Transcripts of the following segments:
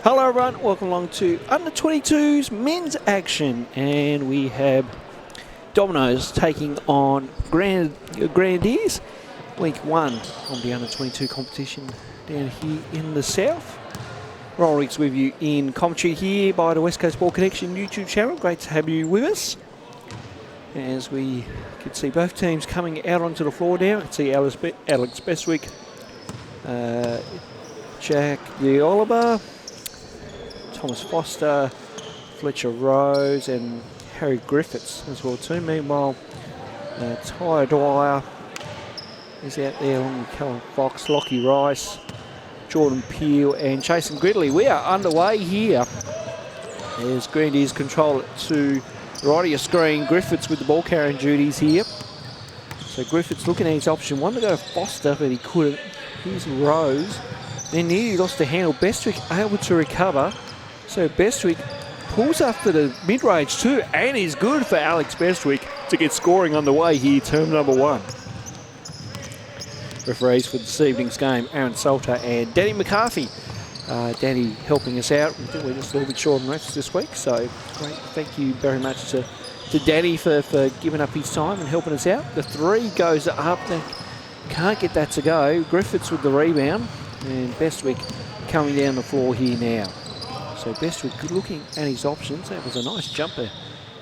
Hello everyone, welcome along to Under 22's men's action, and we have Dominoes taking on Grenadiers, week 1 of the Under 22 competition down here in the south. Ronnel Riggs with you in commentary here by the West Coast Ball Connection YouTube channel. Great to have you with us. As we can see both teams coming out onto the floor now. You can see Alex Bestwick, Jack Oliver, Thomas Foster, Fletcher Rose and Harry Griffiths as well too. Meanwhile, Ty Dwyer is out there along with Callum Fox, Lockie Rice, Jordan Peel and Jason Gridley. We are underway here as Grenadiers control it to the right of your screen. Griffiths with the ball carrying duties here. So Griffiths looking at his option. Wanted to go Foster, but he couldn't. Here's Rose. Then nearly lost the handle. Bestwick able to recover. So Bestwick pulls after the mid-range too, and is good for Alex Bestwick to get scoring on the way here, term number 1. Referees for this evening's game, Aaron Salter and Danny McCarthy. Danny helping us out. I think we're just a little bit short on refs this week, so great. Thank you very much to Danny for giving up his time and helping us out. The 3 goes up. They can't get that to go. Griffiths with the rebound, and Bestwick coming down the floor here now. So Bestwick looking at his options. That was a nice jumper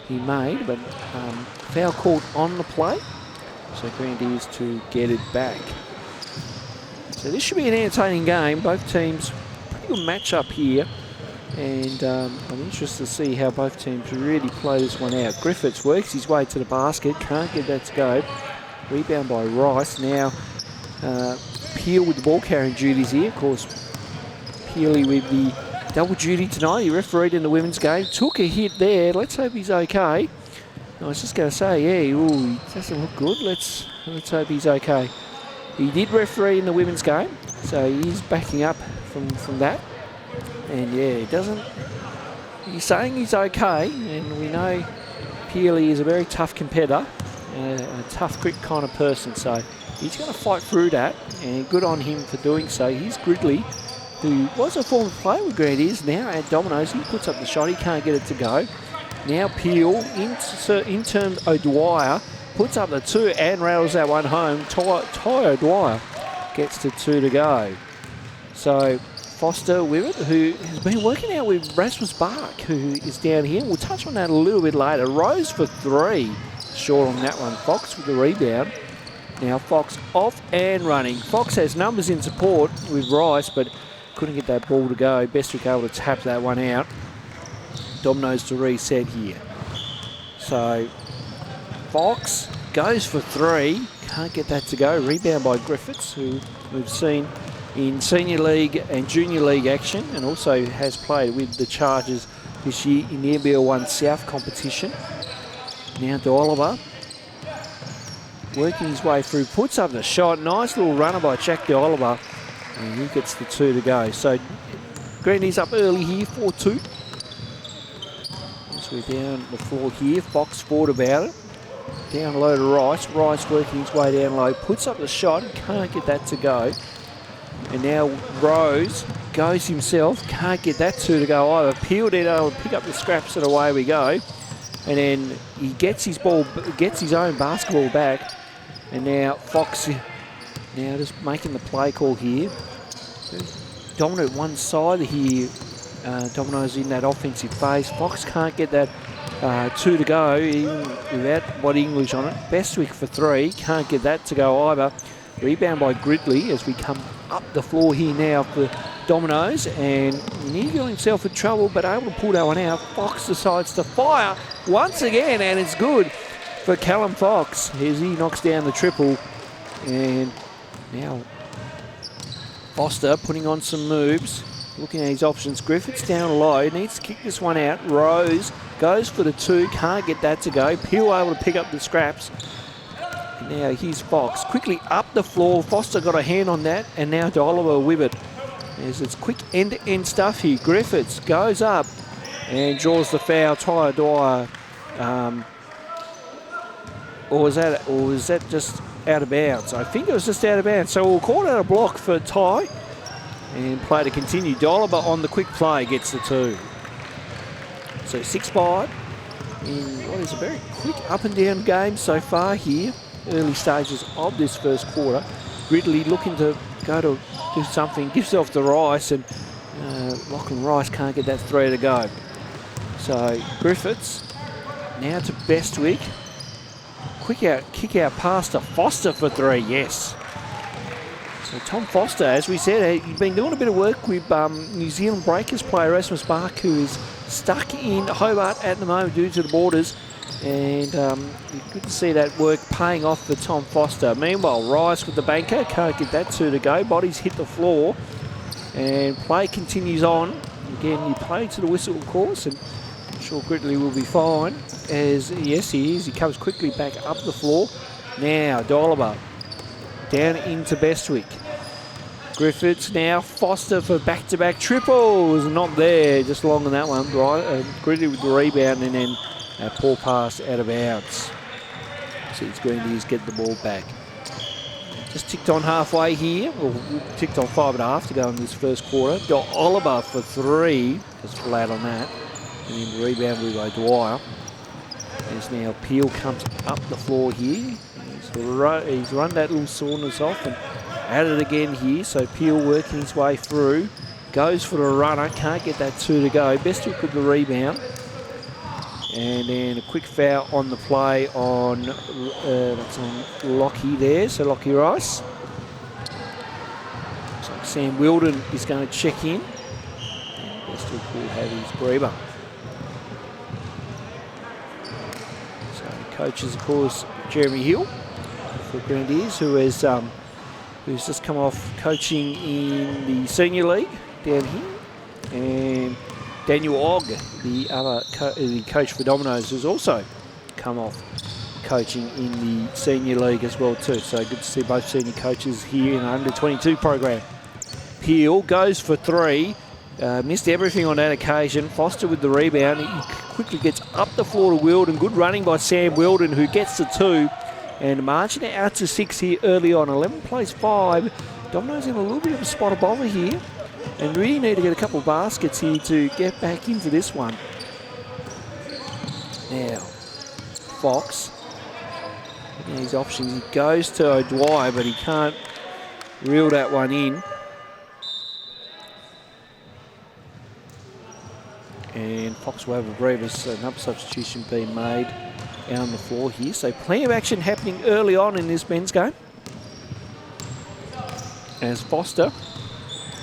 he made, but foul called on the play. So Grenadiers to get it back. So this should be an entertaining game. Both teams, pretty good match-up here. And I'm interested to see how both teams really play this one out. Griffiths works his way to the basket. Can't get that to go. Rebound by Rice. Now Peel with the ball carrying duties here. Of course, Peely with the double duty tonight. He refereed in the women's game. Took a hit there. Let's hope he's okay. I was just going to say, yeah, he doesn't look good. Let's hope he's okay. He did referee in the women's game, so he's backing up from that. And yeah, he doesn't. He's saying he's okay, and we know Peely is a very tough competitor, a tough, quick kind of person. So he's going to fight through that, and good on him for doing so. Here's Gridley, who was a former player with Grenadiers, now at Dominoes. He puts up the shot, he can't get it to go. Now Peel, in terms O'Dwyer, puts up the 2 and rattles that one home. Ty O'Dwyer gets to 2 to go. So Foster with it, who has been working out with Rasmus Bark, who is down here. We'll touch on that a little bit later. Rose for 3, short on that one. Fox with the rebound. Now Fox off and running. Fox has numbers in support with Rice, but couldn't get that ball to go. Bestwick able to tap that one out. Dominoes to reset here. So Fox goes for 3. Can't get that to go. Rebound by Griffiths, who we've seen in senior league and junior league action, and also has played with the Chargers this year in the NBL 1 South competition. Now to Oliver. Working his way through. Puts up the shot. Nice little runner by Jack Oliver. And he gets the 2 to go. So Grenadiers up early here, 4-2. As we're down the floor here, Fox thought about it. Down low to Rice. Rice working his way down low. Puts up the shot. Can't get that to go. And now Rose goes himself. Can't get that 2 to go either. Peeled it over, pick up the scraps and away we go. And then he gets his ball, gets his own basketball back. And now Fox now just making the play call here. Dominant one side here. Dominoes in that offensive phase. Fox can't get that 2 to go even without body English on it. Bestwick for 3. Can't get that to go either. Rebound by Gridley as we come up the floor here now for Dominoes. And he got himself in trouble, but able to pull that one out. Fox decides to fire once again, and it's good for Callum Fox as he knocks down the triple. And now Foster putting on some moves, looking at his options. Griffiths down low, needs to kick this one out. Rose goes for the 2, can't get that to go. Peel able to pick up the scraps. And now here's Fox, quickly up the floor. Foster got a hand on that, and now to Oliver with it. As it's quick end-to-end stuff here. Griffiths goes up and draws the foul. Ty Dwyer, or was that just out of bounds? I think it was just out of bounds. So we'll call out a block for Ty. And play to continue. Dolliver on the quick play gets the 2. So 6-5 in what is a very quick up and down game so far here. Early stages of this first quarter. Ridley looking to go to do something, gives off to Rice, and Lachlan Rice can't get that 3 to go. So Griffiths now to Bestwick. Quick out, kick out pass to Foster for 3, yes. So Tom Foster, as we said, he's been doing a bit of work with New Zealand Breakers player Erasmus Bark, who is stuck in Hobart at the moment due to the borders. And good to see that work paying off for Tom Foster. Meanwhile, Rice with the banker, can't get that 2 to go. Bodies hit the floor. And play continues on. Again, you play to the whistle, of course, and I'm sure Gridley will be fine. As, yes, he is. He comes quickly back up the floor. Now, Dolliver down into Bestwick. Griffiths now, Foster for back-to-back triples. Not there, just long on that one. Right, Gridley with the rebound, and then a poor pass out of bounds. See, it's Grenadiers get the ball back. Just ticked on halfway here. Well, ticked on 5.5 to go in this first quarter. Got Oliver for 3. Just flat on that. And then the rebound with O'Dwyer. As now Peel comes up the floor here. He's run that little soreness off and at it again here. So Peel working his way through. Goes for the runner. Can't get that 2 to go. Bestwick with the rebound. And then a quick foul on the play on, that's on Lockie there, so Lockie Rice. Looks like Sam Wilden is going to check in. And Bestwick will have his breather. So coaches, of course, Jeremy Hill for Grenadiers, who's just come off coaching in the senior league down here. And Daniel Ogg, the other the coach for Dominoes, has also come off coaching in the senior league as well too. So good to see both senior coaches here in the under-22 program. Peel goes for 3. Missed everything on that occasion. Foster with the rebound. He quickly gets up the floor to Wilden. Good running by Sam Wilden, who gets the 2. And marching it out to 6 here early on. 11 plays 5. Dominoes in a little bit of a spot of bother here. And really need to get a couple of baskets here to get back into this one. Now, Fox. His options. He goes to O'Dwyer, but he can't reel that one in. And Fox will have a breather, so another substitution being made out on the floor here. So plenty of action happening early on in this men's game. As Foster.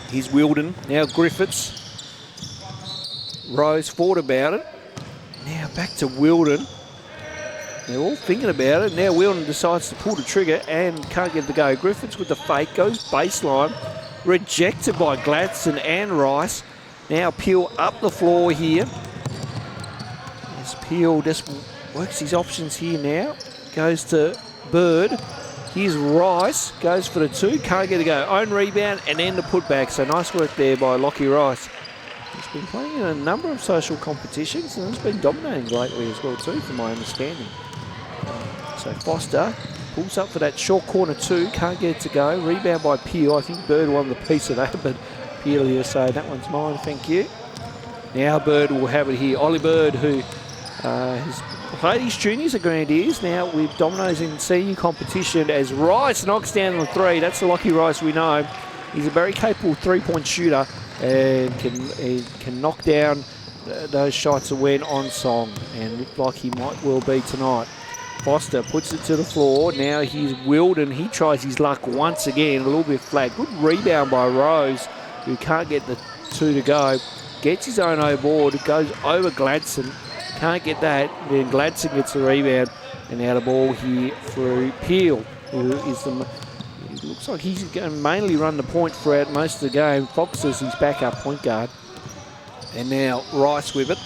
Here's Wilden, now Griffiths. Rose thought about it. Now back to Wilden. They're all thinking about it. Now Wilden decides to pull the trigger and can't get the go. Griffiths with the fake, goes baseline. Rejected by Gladstone and Rice. Now Peel up the floor here. As Peel just works his options here now. Goes to Bird. Here's Rice, goes for the 2, can't get a go. Own rebound and then the putback. So nice work there by Lockie Rice. He's been playing in a number of social competitions and has been dominating lately as well too, from my understanding. So Foster pulls up for that short corner 2, can't get it to go. Rebound by Peel. I think Bird won the piece of that, but Peel here say that one's mine, thank you. Now Bird will have it here. Ollie Bird, who has played his juniors at Grenadiers, now with Dominoes in senior competition, as Rice knocks down the 3. That's the Lockie Rice we know. He's a very capable 3-point shooter and can knock down those shots that went on song, and look like he might well be tonight. Foster puts it to the floor. Now here's Wilden. He tries his luck once again, a little bit flat. Good rebound by Rose, who can't get the 2 to go. Gets his own O-board, goes over Gladstone. Can't get that. Then Gladstone gets the rebound, and out of ball here through Peel, who is the. It looks like he's going to mainly run the point throughout most of the game. Fox is his backup point guard, and now Rice with it.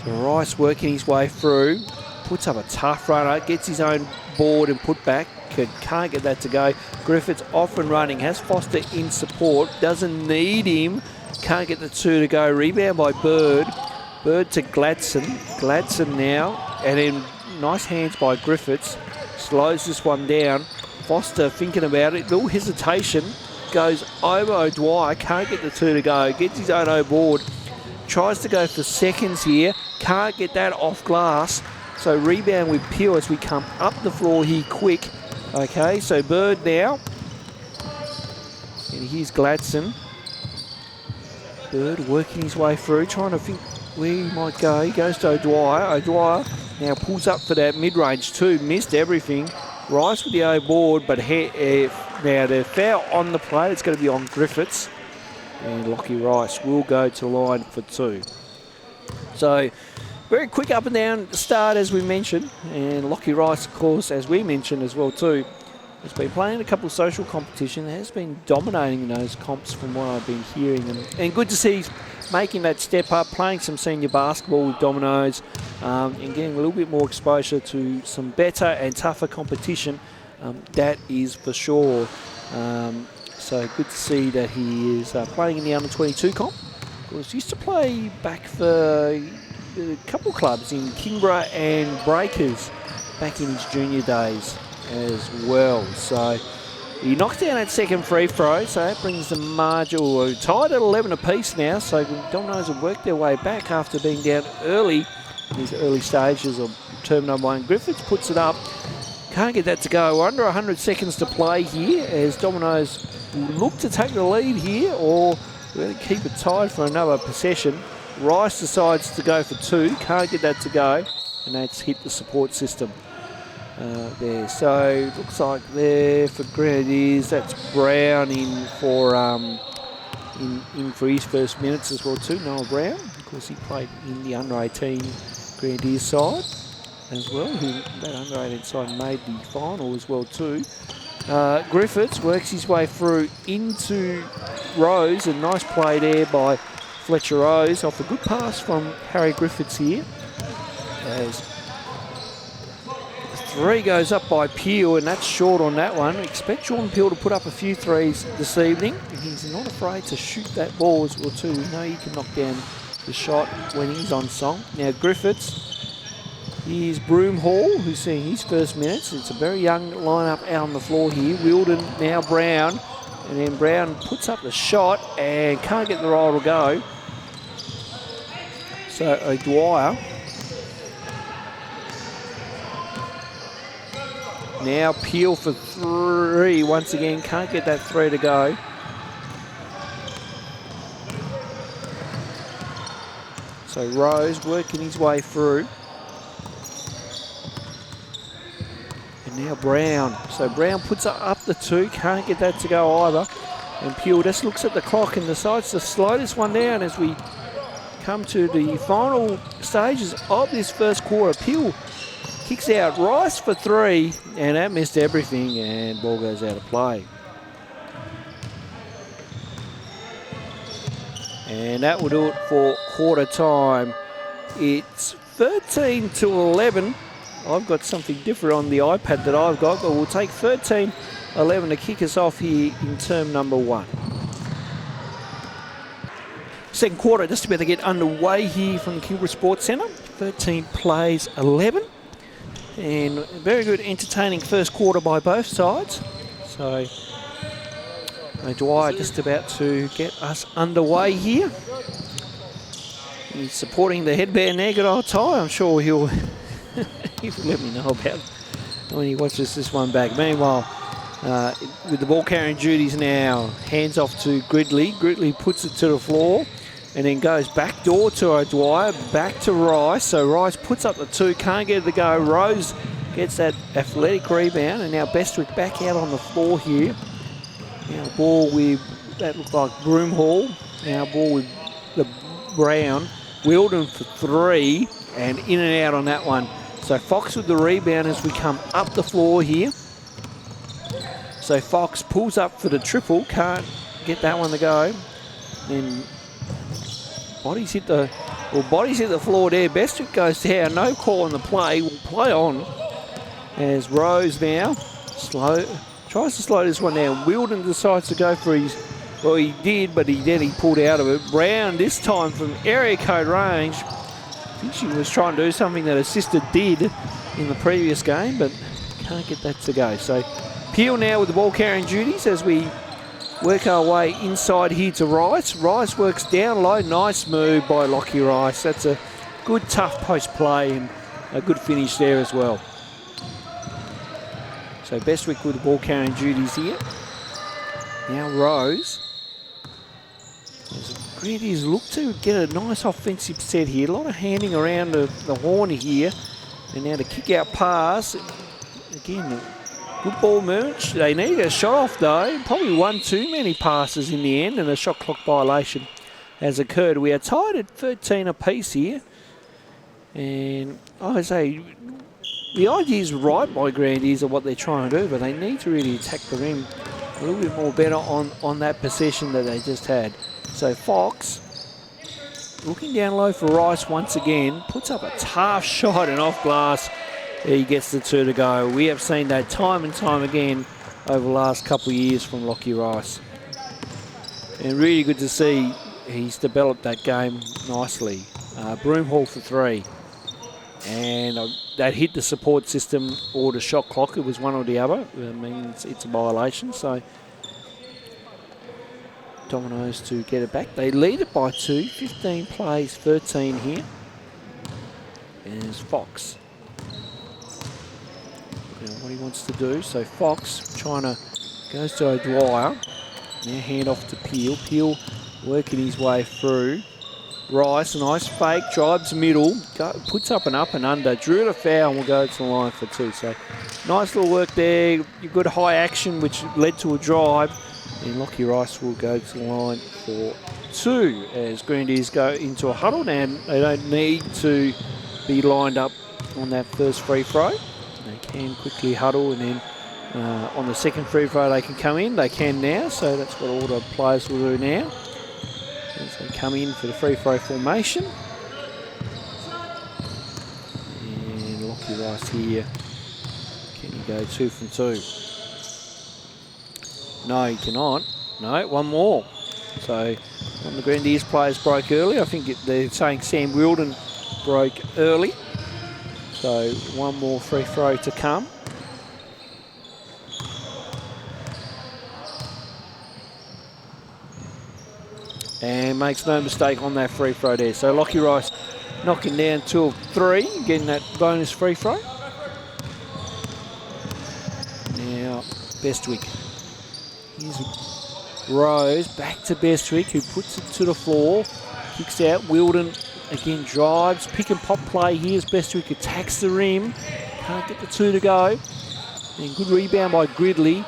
So Rice working his way through, puts up a tough runner, gets his own board and put back. Can't get that to go. Griffiths off and running, has Foster in support, doesn't need him. Can't get the 2 to go. Rebound by Bird. Bird to Gladstone. Gladstone now. And then nice hands by Griffiths. Slows this one down. Foster thinking about it. Little hesitation. goes over O'Dwyer, can't get the 2 to go, gets his own O-board, tries to go for seconds here, can't get that off glass. So rebound with Peel as we come up the floor here quick. Okay, so Bird now. And here's Gladson. Bird working his way through, trying to think where he might go. He goes to O'Dwyer. O'Dwyer now pulls up for that mid-range too. Missed everything. Rice with the O-board, but now the foul on the plate. It's going to be on Griffiths. And Lockie Rice will go to the line for 2. So very quick up and down start, as we mentioned. And Lockie Rice, of course, as we mentioned as well too, has been playing a couple of social competitions, has been dominating those comps from what I've been hearing. And good to see he's making that step up, playing some senior basketball with Dominoes, and getting a little bit more exposure to some better and tougher competition. That is for sure. So good to see that he is playing in the under-22 comp. He used to play back for a couple of clubs in Kingborough and Breakers back in his junior days as well. So he knocks down that second free throw, so that brings the margin tied at 11 apiece now. So Dominoes have worked their way back after being down early in these early stages of term number 1. Griffiths puts it up, can't get that to go. We're under 100 seconds to play here as Dominoes look to take the lead here or really keep it tied for another possession. Rice decides to go for 2, can't get that to go, and that's hit the support system. There, so looks like there for Grenadiers, that's Brown in for his first minutes as well too, Noel Brown. Of course, he played in the under-18 Grenadiers side as well. That under-18 side made the final as well too. Griffiths works his way through into Rose, a nice play there by Fletcher Rose off a good pass from Harry Griffiths here. As 3 goes up by Peel, and that's short on that one. Expect Jordan Peel to put up a few threes this evening. He's not afraid to shoot that ball as well too. We know he can knock down the shot when he's on song. Now Griffiths, here's Broomhall, who's seeing his first minutes. It's a very young lineup out on the floor here. Wilden, now Brown, and then Brown puts up the shot and can't get the roll to go. So O'Dwyer. Now Peel for 3 once again, can't get that 3 to go. So Rose working his way through. And now Brown. So Brown puts up the 2, can't get that to go either. And Peel just looks at the clock and decides to slow this one down as we come to the final stages of this first quarter. Peel kicks out Rice for 3, and that missed everything, and ball goes out of play. And that will do it for quarter time. It's 13-11. I've got something different on the iPad that I've got, but we'll take 13-11 to kick us off here in term number 1. Second quarter just about to get underway here from the Kingborough Sports Centre. 13 plays 11. And very good entertaining first quarter by both sides. So O'Dwyer just about to get us underway here. He's supporting the headband there, good old Ty. I'm sure he'll let me know about it when he watches this one back. Meanwhile, with the ball carrying duties now, hands off to Gridley. Gridley puts it to the floor and then goes back door to O'Dwyer, back to Rice. So Rice puts up the 2, can't get it to go. Rose gets that athletic rebound, and now Bestwick back out on the floor here. Now ball with, that looked like Broomhall. Now ball with the Brown. Wilden for 3, and in and out on that one. So Fox with the rebound as we come up the floor here. So Fox pulls up for the triple, can't get that one to go. Then bodies hit the floor there. Bestwick goes down, no call on the play. Will play on as Rose now tries to slow this one down. Wilden decides to go for his, well he did, but he pulled out of it. Brown this time from area code range. I think she was trying to do something that her sister did in the previous game, but can't get that to go. So Peel now with the ball carrying duties as we work our way inside here to Rice. Rice works down low. Nice move by Lockie Rice. That's a good, tough post play and a good finish there as well. So Bestwick with the ball carrying duties here. Now Rose. As the Grenadiers look to get a nice offensive set here. A lot of handing around the horn here. And now the kick out pass. Again, good ball movement. They need a shot off though. Probably one too many passes in the end, and a shot clock violation has occurred. We are tied at 13 apiece here. And I say, the idea is right by Grenadiers of what they're trying to do, but they need to really attack the rim a little bit more better on that possession that they just had. So Fox, looking down low for Rice once again, puts up a tough shot and off glass. He gets the 2 to go. We have seen that time and time again over the last couple of years from Lockie Rice. And really good to see he's developed that game nicely. Broomhall for 3. And that hit the support system or the shot clock. It was one or the other. I mean, it's a violation. So Dominoes to get it back. They lead it by 2. 15 plays, 13 here. And there's Fox. What he wants to do. So Fox goes to O'Dwyer. Now hand off to Peel. Peel working his way through. Rice, a nice fake, drives middle, puts up and under, drew the foul and will go to the line for 2. So nice little work there, good high action which led to a drive. And Lockie Rice will go to the line for 2 as Grenadiers go into a huddle. And they don't need to be lined up on that first free throw. They can quickly huddle, and then on the second free throw they can come in. They can now, so that's what all the players will do now. As they come in for the free throw formation. And Lockie Rice here. Can he go 2 from 2? No, he cannot. No, one more. So one of the Grenadiers players broke early. I think they're saying Sam Wilden broke early. So one more free throw to come. And makes no mistake on that free throw there. So Lockie Rice knocking down 2 of 3, getting that bonus free throw. Now Bestwick. Here's Rose, back to Bestwick, who puts it to the floor. Kicks out, Wilden again drives, pick and pop play. Here's Bestwick, attacks the rim. Can't get the 2 to go. And good rebound by Gridley.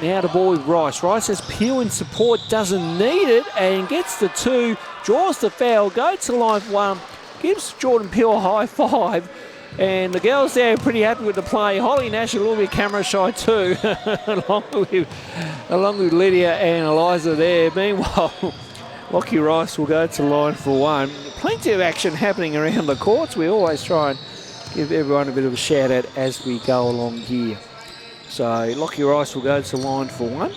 Now the ball with Rice. Rice has Peel in support, doesn't need it, and gets the 2, draws the foul, goes to line for 1, gives Jordan Peel a high 5, and the girls there are pretty happy with the play. Holly Nash a little bit camera shy too, along with Lydia and Eliza there. Meanwhile, Lockie Rice will go to line for 1. Plenty of action happening around the courts. We always try and give everyone a bit of a shout out as we go along here. So Lockie Rice will go to line for 1.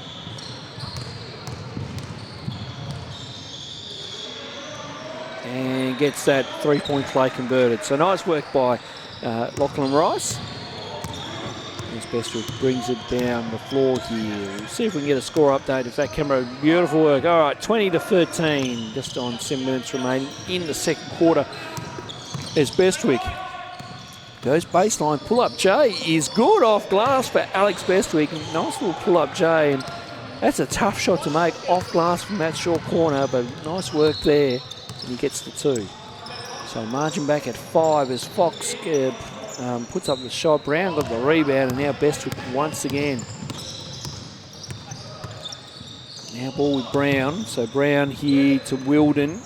And gets that 3-point play converted. So nice work by Lachlan Rice. As Bestwick brings it down the floor here. We'll see if we can get a score update if that camera. Beautiful work. All right, 20 to 13, just on 7 minutes remaining in the second quarter. As Bestwick goes baseline, pull-up J is good off glass for Alex Bestwick. Nice little pull-up J, and that's a tough shot to make off glass from that short corner, but nice work there, and he gets the 2. So margin back at 5 as Fox puts up the shot. Brown got the rebound, and now Bestwick once again. Now ball with Brown, so Brown here to Wilden.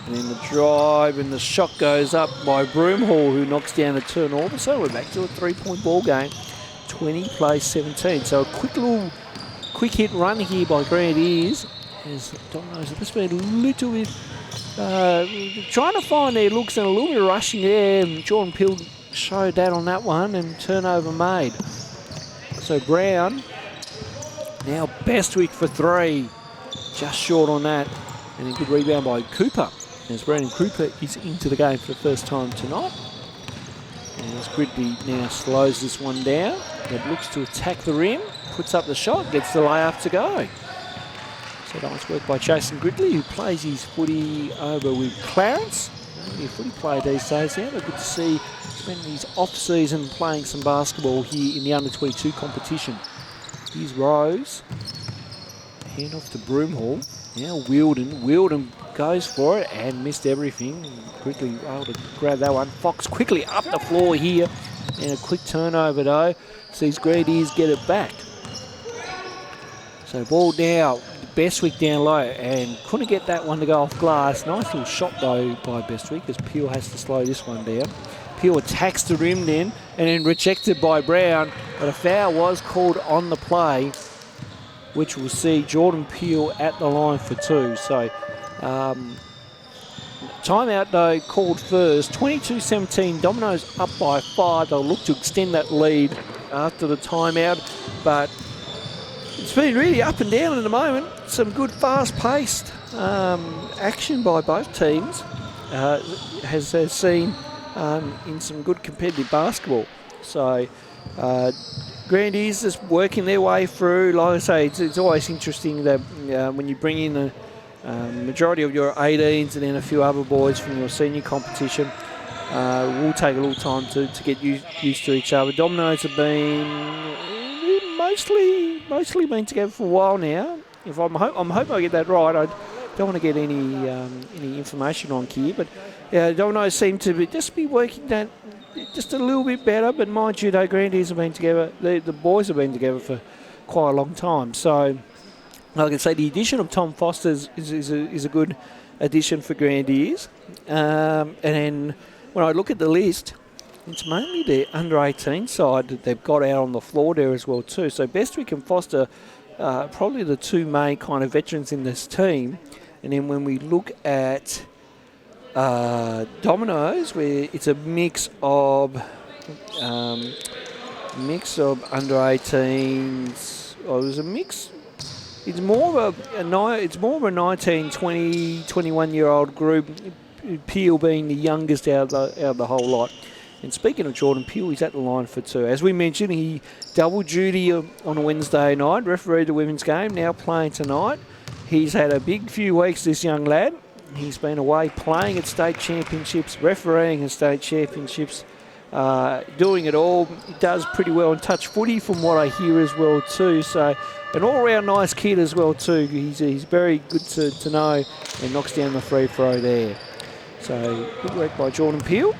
And then the drive and the shot goes up by Broomhall, who knocks down a turnover. So we're back to a 3-point ball game. 20 plays 17. So a quick hit run here by Grenadiers. As Dominoes have just been a little bit trying to find their looks and a little bit rushing there. And Jordan Peel showed that on that one, and turnover made. So Brown, now Bestwick for 3. Just short on that. And a good rebound by Cooper. As Brandon Cooper is into the game for the first time tonight. And as Gridley now slows this one down. It looks to attack the rim, puts up the shot, gets the layup to go. So nice work by Jason Gridley, who plays his footy over with Clarence. Only a footy player these days now, but good to see spending his off-season playing some basketball here in the under-22 competition. Here's Rose. Hand off to Broomhall. Now Wilden goes for it and missed everything. Quickly able to grab that one. Fox quickly up the floor here. And a quick turnover though. Sees Grenadiers get it back. So ball now. Bestwick down low and couldn't get that one to go off glass. Nice little shot though by Bestwick as Peel has to slow this one down. Peel attacks the rim then and then rejected by Brown. But a foul was called on the play, which will see Jordan Peel at the line for 2. So timeout though called first. 22-17, Dominoes up by 5. They'll look to extend that lead after the timeout, but it's been really up and down at the moment. Some good fast-paced action by both teams has seen in some good competitive basketball. So Grenadiers just working their way through. Like I say, it's always interesting that when you bring in the majority of your 18s and then a few other boys from your senior competition, will take a little time to get used to each other. Dominoes have been mostly been together for a while now. If I'm hoping I get that right. I don't want to get any information on here, but yeah, Dominoes seem to be working that just a little bit better. But mind you, though, Grenadiers have been together. The boys have been together for quite a long time. So, like I can say, the addition of Tom Foster is a good addition for Grenadiers. And then when I look at the list, it's mainly the under-18 side that they've got out on the floor there as well too. So Bestwick and Foster probably the two main kind of veterans in this team. And then when we look at Dominoes, where it's a mix of under-18s. Oh, it was a mix. It's more of a 19, 20, 21-year-old group. Peel being the youngest out of the whole lot. And speaking of Jordan Peel, he's at the line for 2. As we mentioned, he double duty on a Wednesday night, refereed the women's game, now playing tonight. He's had a big few weeks, this young lad. He's been away playing at state championships, refereeing at state championships, doing it all. He does pretty well in touch footy from what I hear as well too. So an all-round nice kid as well too. He's very good to know and knocks down the free throw there. So good work by Jordan Peel.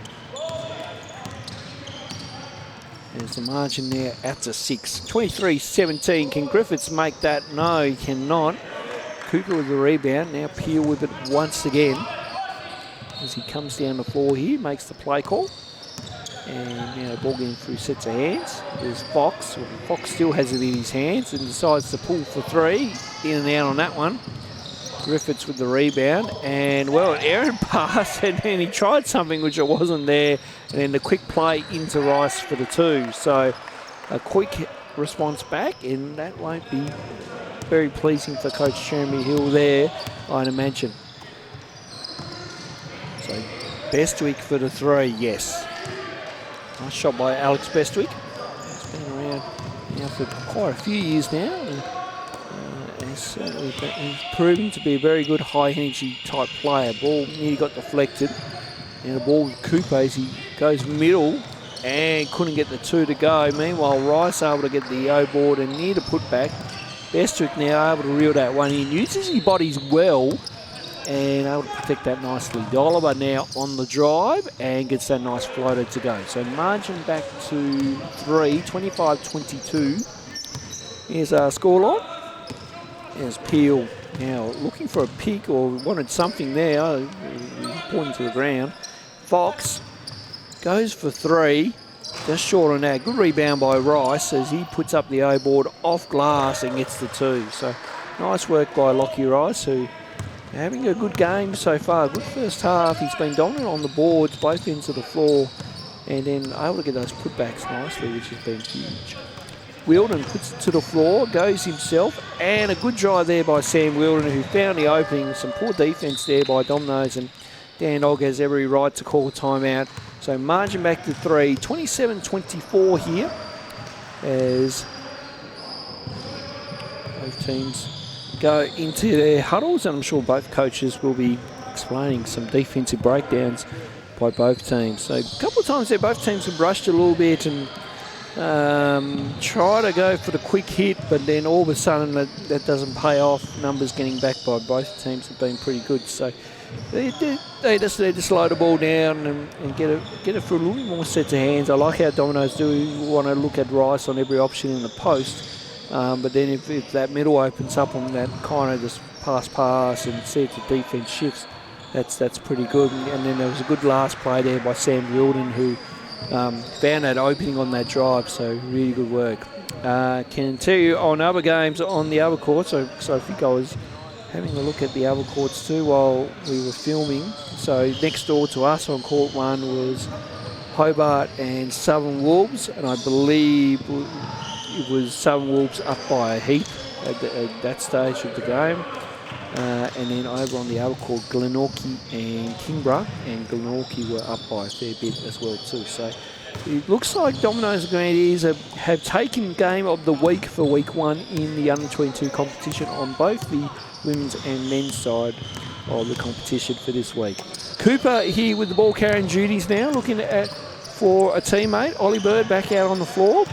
There's the margin there out to 6. 23-17. Can Griffiths make that? No, he cannot. Cooper with the rebound. Now Peel with it once again. As he comes down the floor here, makes the play call. And now ball getting through sets of hands. There's Fox. Fox still has it in his hands and decides to pull for 3. In and out on that one. Griffiths with the rebound, and well, an errant pass, and then he tried something which it wasn't there, and then the quick play into Rice for the 2. So a quick response back, and that won't be very pleasing for Coach Jeremy Hill there, I'd imagine. So Bestwick for the 3, yes. Nice shot by Alex Bestwick. He's been around now for quite a few years now. He's proven to be a very good high-energy type player. Ball nearly got deflected. And the ball with Cooper as he goes middle and couldn't get the 2 to go. Meanwhile, Rice able to get the O-board and near to put back. Bestwick now able to reel that one in. Uses his bodies well and able to protect that nicely. Dolliver now on the drive and gets that nice floater to go. So margin back to 3, 25-22. Here's our scoreline. There's Peel now looking for a pick or wanted something there, pointing to the ground. Fox goes for 3, just short on that. Good rebound by Rice as he puts up the O-board off glass and gets the 2. So nice work by Lockie Rice, who having a good game so far. Good first half. He's been dominant on the boards, both ends of the floor, and then able to get those putbacks nicely, which has been huge. Wilden puts it to the floor, goes himself, and a good drive there by Sam Wilden, who found the opening. Some poor defence there by Dominoes, and Dan Ogg has every right to call a timeout. So margin back to 3, 27-24 here, as both teams go into their huddles, and I'm sure both coaches will be explaining some defensive breakdowns by both teams. So a couple of times there, both teams have rushed a little bit and try to go for the quick hit, but then all of a sudden that doesn't pay off. Numbers getting back by both teams have been pretty good. So they just need to slow the ball down and get it for a little bit more sets of hands. I like how Dominoes do want to look at Rice on every option in the post, but then if that middle opens up on that kind of just pass and see if the defence shifts, that's pretty good. And then there was a good last play there by Sam Wilden, who found that opening on that drive, so really good work. Can tell you on other games on the other court, so I think I was having a look at the other courts too while we were filming. So next door to us on court 1 was Hobart and Southern Wolves, and I believe it was Southern Wolves up by a heap at that stage of the game. And then over on the other court, Glenorchy and Kingborough, and Glenorchy were up by a fair bit as well too. So it looks like Dominoes Grenadiers have taken game of the week for week 1 in the under-22 competition on both the women's and men's side of the competition for this week. Cooper here with the ball carrying duties now, looking for a teammate. Ollie Bird back out on the floor.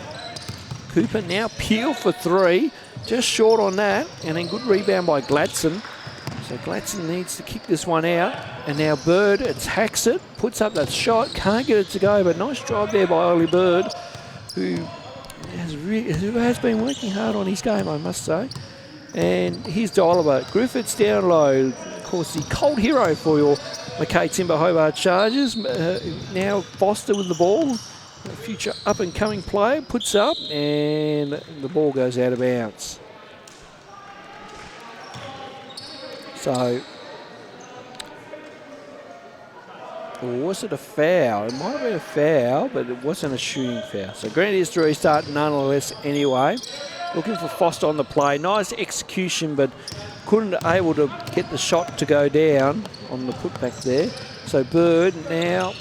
Cooper now Peel for 3. Just short on that, and then good rebound by Gladson. So Gladson needs to kick this one out, and now Bird attacks it, puts up that shot, can't get it to go, but nice drive there by Ollie Bird, who has been working hard on his game, I must say. And here's Oliver. Griffiths down low, of course the cold hero for your Mackay Timber Hobart Chargers. Now Foster with the ball. A future up-and-coming player puts up, and the ball goes out of bounds. So, was it a foul? It might have been a foul, but it wasn't a shooting foul. So Grenadiers to restart nonetheless anyway. Looking for Foster on the play. Nice execution, but couldn't able to get the shot to go down on the putback there. So Bird now,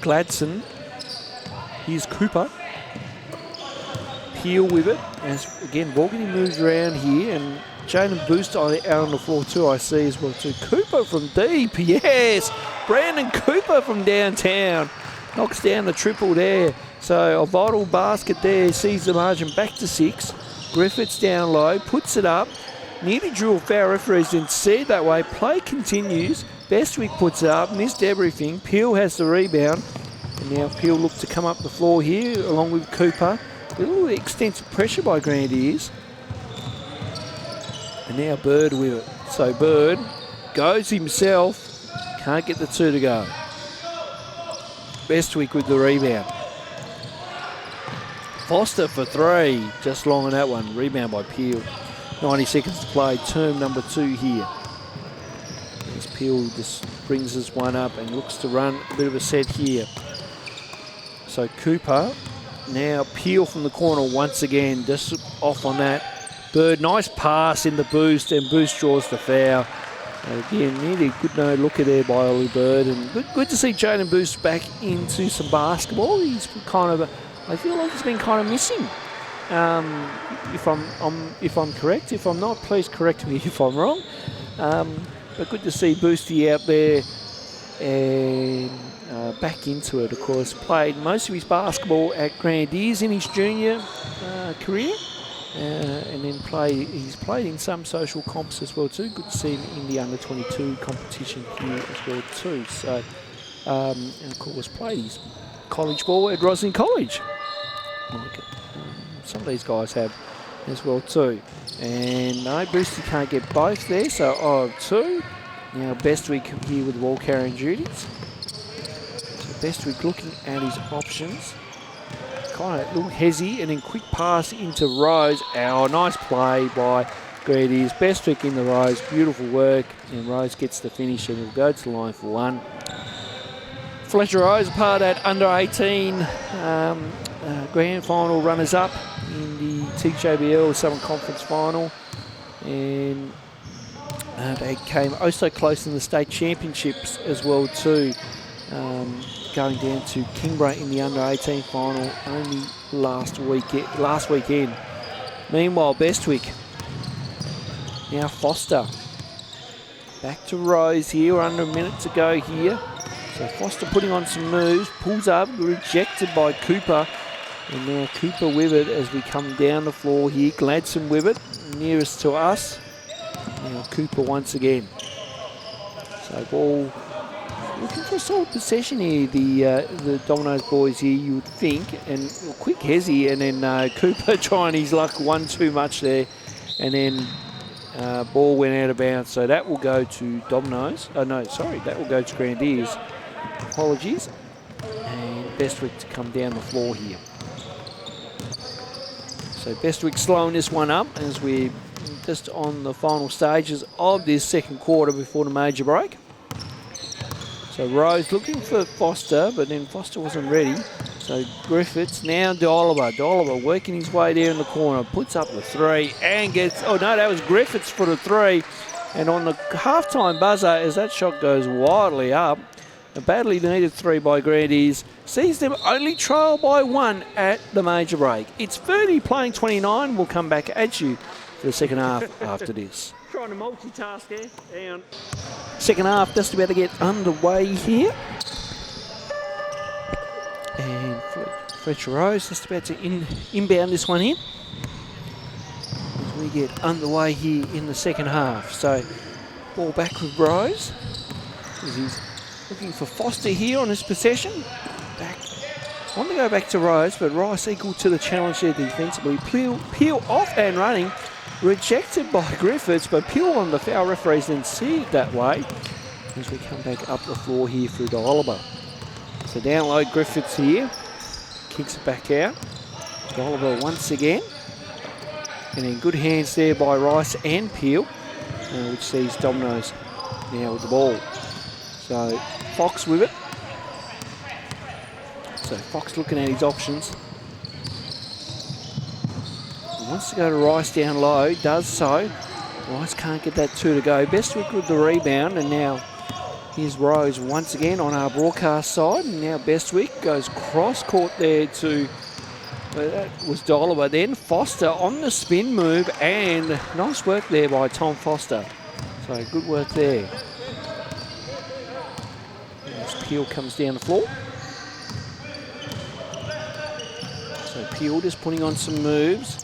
Gladson. Here's Cooper. Peel with it. As again, ball getting moved around here, and Jaden Boost out on the floor too, I see as well too. Cooper from deep, yes! Brandon Cooper from downtown. Knocks down the triple there. So a vital basket there, sees the margin back to 6. Griffiths down low, puts it up. Nearly drew a foul, referees didn't see it that way. Play continues. Bestwick puts it up, missed everything. Peel has the rebound. And now Peel looks to come up the floor here along with Cooper. A little extensive pressure by Grenadiers. And now Bird with it. So Bird goes himself. Can't get the 2 to go. Bestwick with the rebound. Foster for 3. Just long on that one. Rebound by Peel. 90 seconds to play. Term number 2 here. As Peel just brings this one up and looks to run a bit of a set here. So Cooper, now Peel from the corner once again, just off on that. Bird, nice pass in the Boost, and Boost draws the foul. And again, nearly a good no looker there by Ollie Bird, and good to see Jaden Boost back into some basketball. He's kind of, I feel like he's been kind of missing. If I'm correct, if I'm not, please correct me if I'm wrong. But good to see Boosty out there and back into it, of course. Played most of his basketball at Grenadiers in his junior career, and then he's played in some social comps as well too. Good to see him in the under-22 competition here as well too. So, and of course played his college ball at Roslyn College. Some of these guys have as well too. And no, Boosty can't get both there, so 2. Now Bestwick here with ball carrying duties. Bestwick looking at his options. Kind of a little hezzy, and then quick pass into Rose. Oh, nice play by Grenadiers. Bestwick in the Rose. Beautiful work. And Rose gets the finish, and he'll go to the line for 1. Fletcher Rose, part of that under-18 grand final runners-up in the TSBL Southern Conference final. And they came oh so close in the state championships as well too. Going down to Kingborough in the under-18 final only last weekend. Meanwhile, Bestwick Now Foster. Back to Rose here, under a minute to go here. So Foster putting on some moves, pulls up, rejected by Cooper. And now Cooper with it as we come down the floor here. Gladson with it, nearest to us. Now Cooper once again. So ball looking for a solid possession here, the Dominoes boys here, you would think. And quick hezzy, and then Cooper trying his luck one too much there. And then ball went out of bounds. So that will go to Dominoes. Oh no, sorry, that will go to Grenadiers. Apologies. And Bestwick to come down the floor here. So Bestwick slowing this one up as we're just on the final stages of this second quarter before the major break. So Rose looking for Foster, but then Foster wasn't ready. So Griffiths now to Oliver. Oliver working his way there in the corner, puts up the three and gets, oh no, that was Griffiths for the three. And on the halftime buzzer, as that shot goes wildly up, a badly needed three by Grenadiers sees them only trail by one at the major break. It's 30 playing 29. We'll come back at you for the second half after this. Trying to multitask there. Down. Second half just about to get underway here. And Fletcher Rose just about to inbound this one here as we get underway here in the second half. So ball back with Rose as he's looking for Foster here on his possession. Back. Want to go back to Rose, but Rice equal to the challenge there defensively. Peel off and running. Rejected by Griffiths, but Peel on the foul. Referees didn't see it that way as we come back up the floor here through to Oliver. So down low Griffiths here. Kicks it back out. Oliver once again. And in good hands there by Rice and Peel, which sees Dominoes now with the ball. So Fox with it. So Fox looking at his options. He wants to go to Rice down low, does so. Rice can't get that two to go. Bestwick with the rebound, and now here's Rose once again on our broadcast side. And now Bestwick goes cross court there to, well, that was Dollar, then Foster on the spin move, and nice work there by Tom Foster. So good work there. As Peel comes down the floor. So Peel just putting on some moves.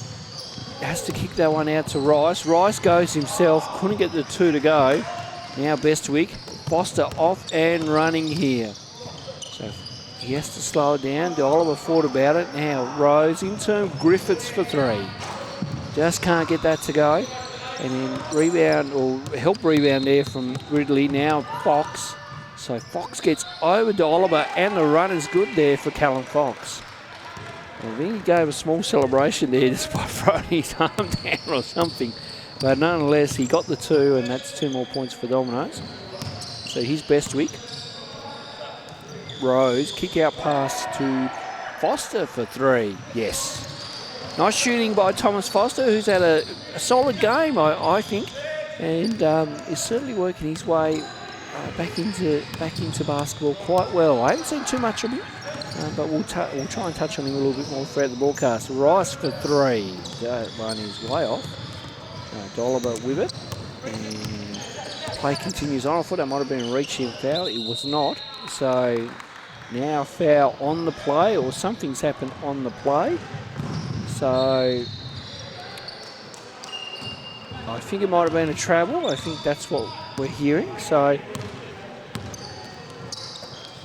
Has to kick that one out to Rice. Rice goes himself, couldn't get the two to go. Now Bestwick, Foster off and running here. So he has to slow it down. Oliver thought about it. Now Rose into Griffiths for three. Just can't get that to go. And then rebound, or help rebound there from Ridley. Now Fox. So Fox gets over to Oliver, and the run is good there for Callum Fox. I think he gave a small celebration there just by throwing his arm down or something. But nonetheless, he got the two, and that's 2 more points for Dominoes. So here's Bestwick. Rose, kick out pass to Foster for three. Yes. Nice shooting by Thomas Foster, who's had a solid game, I think. And is certainly working his way back into basketball quite well. I haven't seen too much of him. But we'll try and touch on him a little bit more throughout the broadcast. Rice for three. That one is way off. Dollar with it. And play continues on. I thought that might have been a reaching foul. It was not. So now foul on the play, or something's happened on the play. So I think it might have been a travel. I think that's what we're hearing. So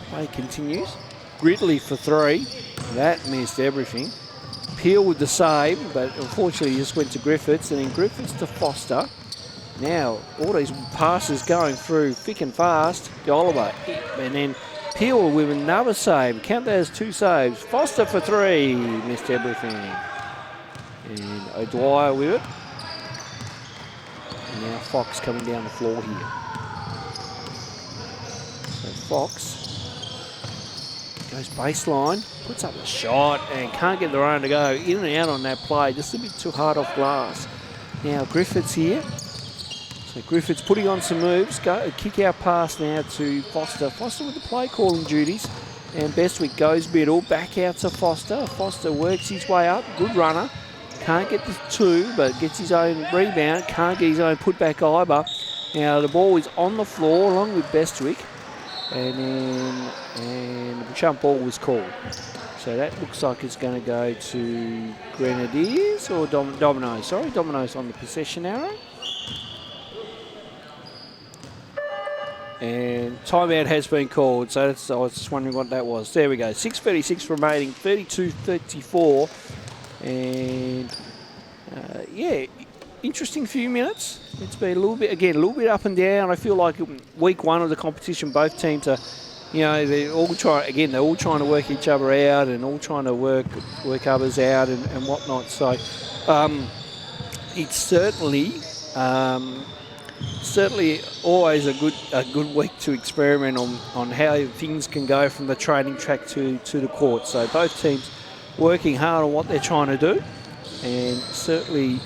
play continues. Ridley for three. That missed everything. Peel with the save, but unfortunately he just went to Griffiths, and then Griffiths to Foster. Now all these passes going through thick and fast. Oliver, and then Peel with another save. Count that as 2 saves. Foster for three. Missed everything. And O'Dwyer with it. And now Fox coming down the floor here. So Fox goes baseline, puts up a shot, and can't get the run to go. In and out on that play, just a bit too hard off glass. Now Griffiths here. So Griffiths putting on some moves. Kick out pass now to Foster. Foster with the play calling duties. And Bestwick goes middle, back out to Foster. Foster works his way up, good runner. Can't get the 2, but gets his own rebound. Can't get his own putback either. Now the ball is on the floor along with Bestwick. And the jump ball was called. So that looks like it's going to go to Grenadiers or Dominoes. Sorry, Dominoes on the possession arrow. And timeout has been called, so I was just wondering what that was. There we go, 6:36 remaining, 32-34. And yeah, interesting few minutes. It's been a little bit up and down. I feel like week 1 of the competition, both teams are, they're all trying to work each other out and all trying to work others out and whatnot. So it's certainly always a good week to experiment on how things can go from the training track to the court. So both teams working hard on what they're trying to do, and certainly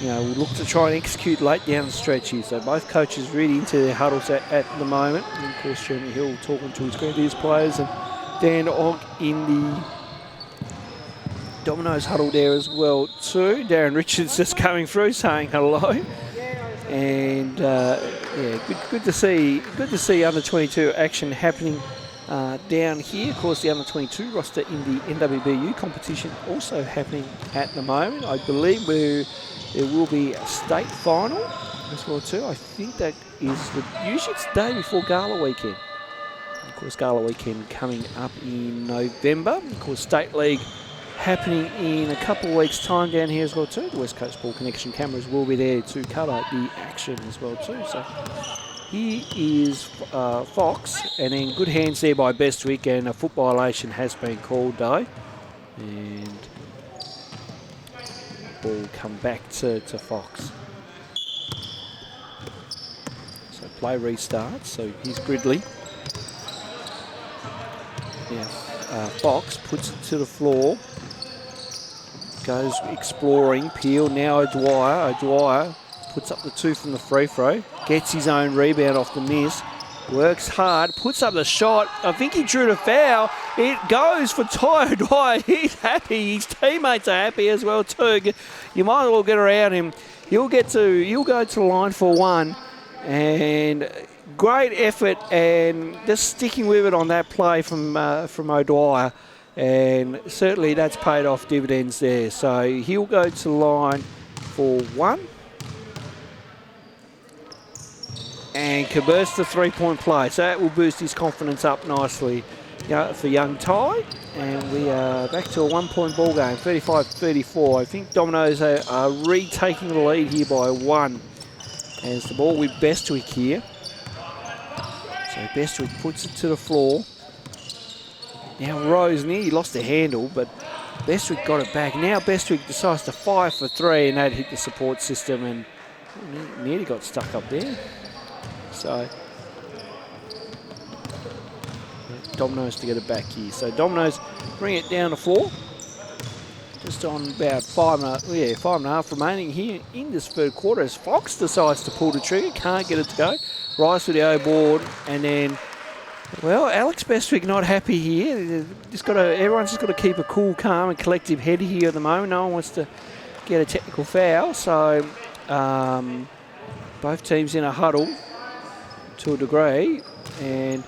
we'll look to try and execute late down the stretch here. So both coaches really into their huddles at the moment. And of course, Jeremy Hill talking to his Grenadiers players, and Dan Ogg in the Dominoes huddle there as well too. Darren Richards just coming through saying hello. And good to see under 22 action happening down here. Of course, the under 22 roster in the NWBU competition also happening at the moment. I believe there will be a state final as well too. I think that is usually it's the day before Gala weekend. Of course, Gala weekend coming up in November. Of course, State League happening in a couple of weeks' time down here as well too. The West Coast Ball Connection cameras will be there to cover the action as well too. So here is Fox, and then good hands there by Bestwick, and a foot violation has been called though. And ball come back to Fox. So play restarts. So here's Gridley. Now Fox puts it to the floor. Goes exploring. Peel now O'Dwyer. O'Dwyer puts up the 2 from the free throw. Gets his own rebound off the miss. Works hard. Puts up the shot. I think he drew the foul. It goes for Ty O'Dwyer. He's happy. His teammates are happy as well too. You might as well get around him. He'll go to the line for 1. And great effort, and just sticking with it on that play from O'Dwyer. And certainly that's paid off dividends there. So he'll go to the line for 1. And can burst the 3-point play. So that will boost his confidence up nicely for young Ty. And we are back to a 1-point ball game, 35-34. I think Dominoes are retaking the lead here by 1. As the ball with Bestwick here. So Bestwick puts it to the floor. Now Rose nearly lost the handle, but Bestwick got it back. Now Bestwick decides to fire for 3, and that hit the support system and nearly got stuck up there. So Dominoes to get it back here. So Dominoes bring it down the floor. Just on about 5.5 remaining here in this third quarter as Fox decides to pull the trigger. Can't get it to go. Rice with the O board, and then, well, Alex Bestwick not happy here. Everyone's just got to keep a cool, calm and collective head here at the moment. No one wants to get a technical foul. So both teams in a huddle to a degree. And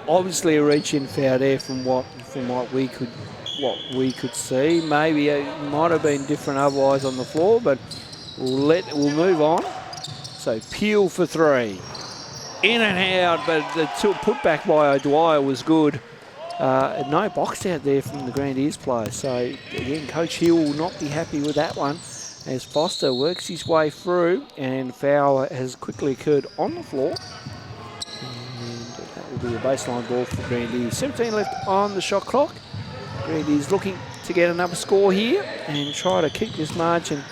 obviously a reach-in foul there from what we could see. Maybe it might have been different otherwise on the floor, but we'll move on. So Peel for 3, in and out, but the put back by O'Dwyer was good. No box out there from the Grenadiers player. So again, Coach Hill will not be happy with that one as Foster works his way through, and foul has quickly occurred on the floor. Will be a baseline ball for Grenadiers. 17 left on the shot clock. Grenadiers looking to get another score here and try to keep this margin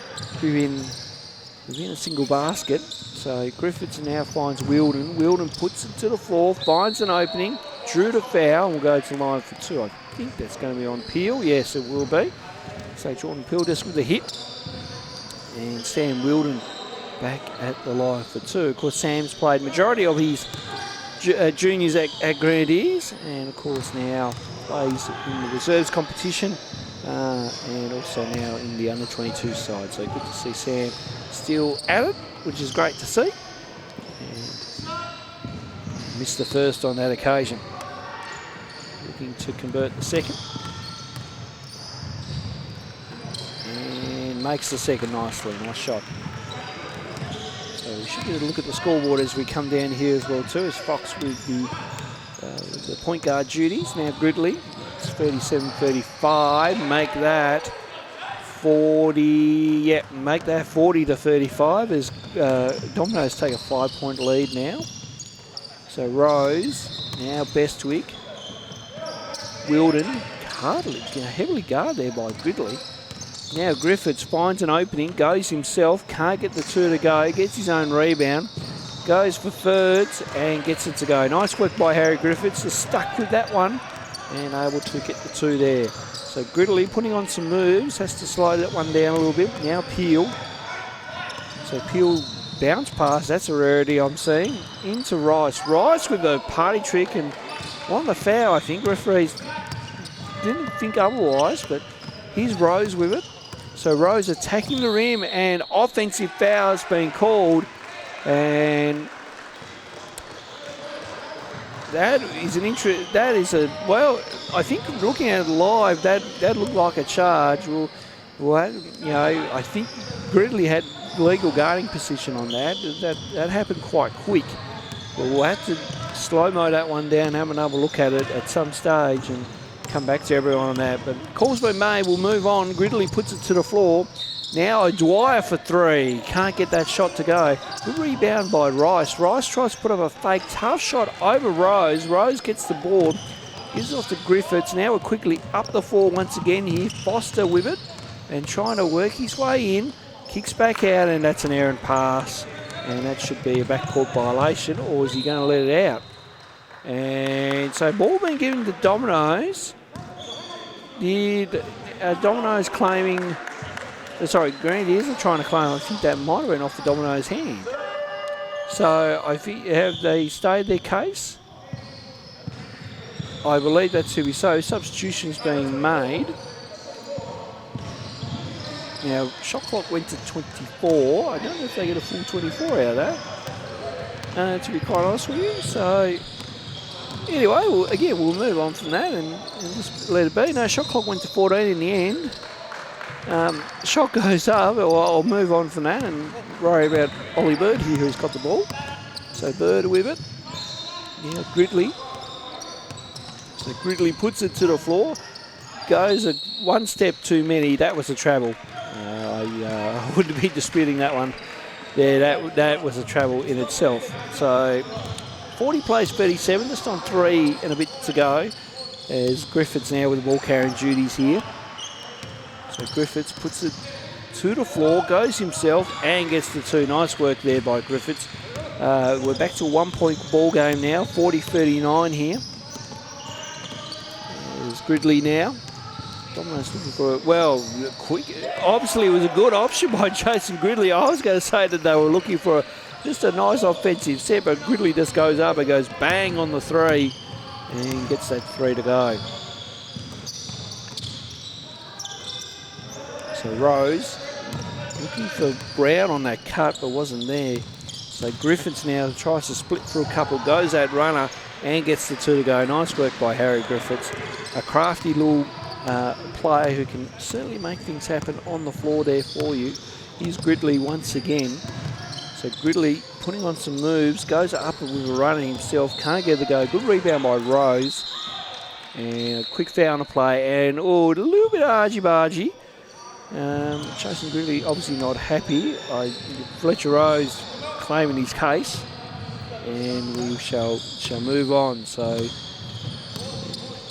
within a single basket. So Griffiths now finds Wilden. Wilden puts it to the floor, finds an opening, drew the foul, and will go to the line for 2. I think that's going to be on Peel. Yes, it will be. So Jordan Peel just with the hit. And Sam Wilden back at the line for 2. Of course, Sam's played majority of his juniors at Grenadiers, and of course now plays in the reserves competition and also now in the under-22 side. So good to see Sam still at it, which is great to see. And missed the first on that occasion. Looking to convert the second. And makes the second nicely. Nice shot. So we should get a look at the scoreboard as we come down here as well too, as Fox with the point guard duties. Now Gridley, it's 37-35, make that 40, yeah, make that 40-35 as Dominoes take a 5-point lead now. So Rose, now Bestwick, Wilden, heavily guarded there by Gridley. Now Griffiths finds an opening, goes himself, can't get the two to go, gets his own rebound, goes for thirds and gets it to go. Nice work by Harry Griffiths, is stuck with that one and able to get the two there. So Gridley putting on some moves, has to slow that one down a little bit. Now Peel. So Peel bounce pass, that's a rarity I'm seeing. Into Rice. Rice with the party trick and on the foul, I think. Referees didn't think otherwise, but here's Rose with it. So Rose attacking the rim and offensive foul has been called. And that is well, I think looking at it live, that looked like a charge. Well, you know, I think Gridley had legal guarding position on that. That happened quite quick. But we'll have to slow-mo that one down, have another look at it at some stage and come back to everyone on that. But call's been made, we'll move on. Gridley puts it to the floor. Now a Dwyer for three. Can't get that shot to go. Good rebound by Rice. Rice tries to put up a fake tough shot over Rose. Rose gets the board. Gives it off to Griffiths. Now we're quickly up the floor once again here. Foster with it and trying to work his way in. Kicks back out and that's an errant pass. And that should be a backcourt violation, or is he going to let it out? And so ball being given to Dominoes. Did Dominoes claiming... Sorry, Grenadiers are trying to claim. I think that might have been off the Dominoes' hand. So I think, have they stayed their case? I believe that to be so. Substitutions being made. Now, shot clock went to 24. I don't know if they get a full 24 out of that, to be quite honest with you. So anyway, we'll move on from that and just let it be. No, shot clock went to 14 in the end. Shot goes up, I'll move on from that and worry about Ollie Bird here who's got the ball. So Bird with it. Now Gridley. So Gridley puts it to the floor. Goes one step too many. That was a travel. I wouldn't be disputing that one. Yeah, that was a travel in itself. So 40 plays 37, just on 3 and a bit to go. As Griffiths now with the ball carrying duties here. So Griffiths puts it to the floor, goes himself and gets the two. Nice work there by Griffiths. We're back to a 1-point ball game now, 40-39 here. There's Gridley now. Dominoes looking for it. Well, quick. Obviously, it was a good option by Jason Gridley. I was going to say that they were looking for just a nice offensive set, but Gridley just goes up and goes bang on the three and gets that three to go. So Rose looking for Brown on that cut, but wasn't there. So Griffiths now tries to split for a couple, goes at runner and gets the two to go. Nice work by Harry Griffiths. A crafty little player who can certainly make things happen on the floor there for you. Here's Gridley once again. So Gridley putting on some moves, goes up with a runner himself, can't get the go. Good rebound by Rose. And a quick foul to play, and a little bit of argy-bargy. Jason Gridley obviously not happy. Fletcher Rose claiming his case, and we shall move on. So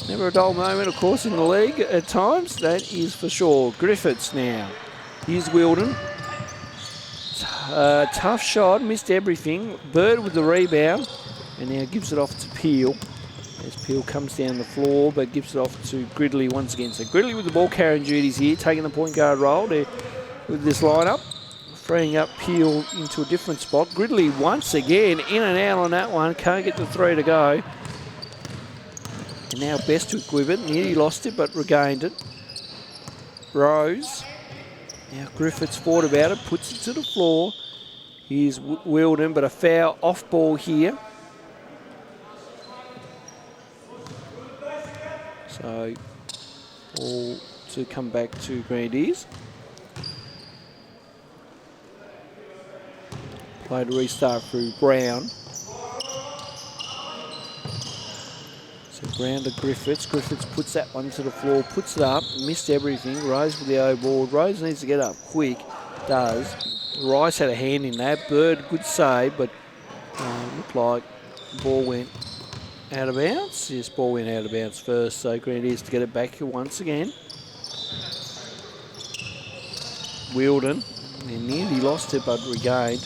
never a dull moment, of course, in the league at times. That is for sure. Griffiths now. Here's Wilden. Tough shot, missed everything. Bird with the rebound, and now gives it off to Peel. As Peel comes down the floor, but gives it off to Gridley once again. So Gridley with the ball carrying duties here, taking the point guard role there with this lineup, freeing up Peel into a different spot. Gridley once again in and out on that one, can't get the three to go. And now Bestwick with it. Nearly lost it, but regained it. Rose. Now Griffiths thought about it, puts it to the floor. Here's Wilden, but a foul off ball here. So, ball to come back to Grenadiers. Play to restart through Brown. So Brown to Griffiths. Griffiths puts that one to the floor, puts it up, missed everything. Rose with the O board. Rose needs to get up quick. Does. Rice had a hand in that. Bird, good save, but looked like the ball went out of bounds. Yes, ball went out of bounds first, so Grenadiers to get it back here once again. Wilden, they nearly lost it, but regained.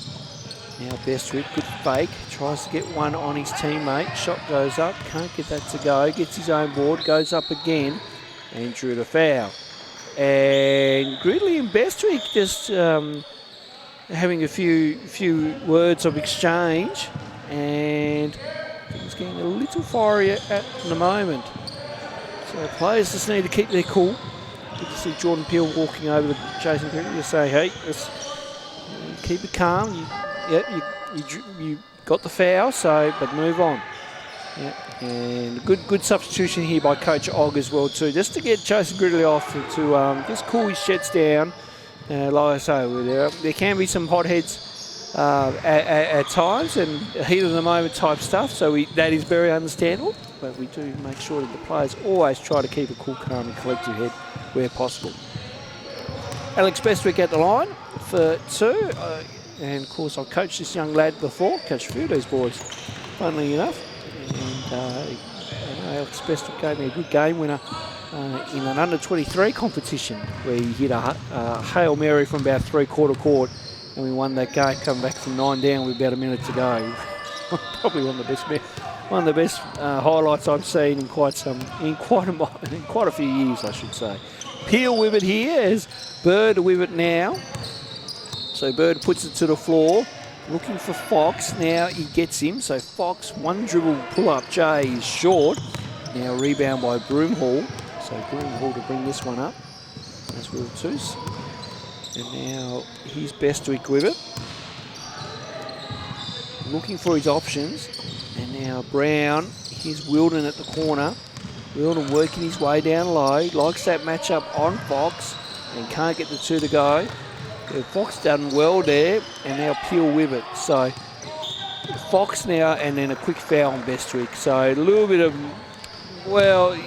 Now Bestwick, good fake, tries to get one on his teammate. Shot goes up, can't get that to go. Gets his own board, goes up again, and drew the foul. And Gridley and Bestwick just having a few words of exchange, and it's getting a little fiery at the moment. So players just need to keep their cool. Good to see Jordan Peel walking over to Jason Gridley to say, hey, just keep it calm. You got the foul, so but move on. Yep. And good substitution here by Coach Og as well too, just to get Jason Gridley off to just cool his jets down. Like I say, there can be some hotheads at times and heat of the moment type stuff, so that is very understandable, but we do make sure that the players always try to keep a cool, calm and collected head where possible. Alex Bestwick at the line for two, and of course I've coached this young lad before, coached a few of these boys, funnily enough, and Alex Bestwick gave me a good game winner in an under-23 competition where he hit a Hail Mary from about three-quarter court, and we won that game, coming back from 9 down with about a minute to go. Probably one of the best highlights I've seen in quite a few years, I should say. Peel with it here as Bird with it now. So Bird puts it to the floor, looking for Fox. Now he gets him. So Fox, one dribble pull-up. Jay is short. Now rebound by Broomhall. So Broomhall to bring this one up. As will too. And now he's Bestwick with it. Looking for his options. And now Brown. Here's Wilden at the corner. Wilden working his way down low. Likes that matchup on Fox. And can't get the two to go. Fox done well there. And now Peel with it. So Fox now, and then a quick foul on Bestwick. So a little bit of, well, you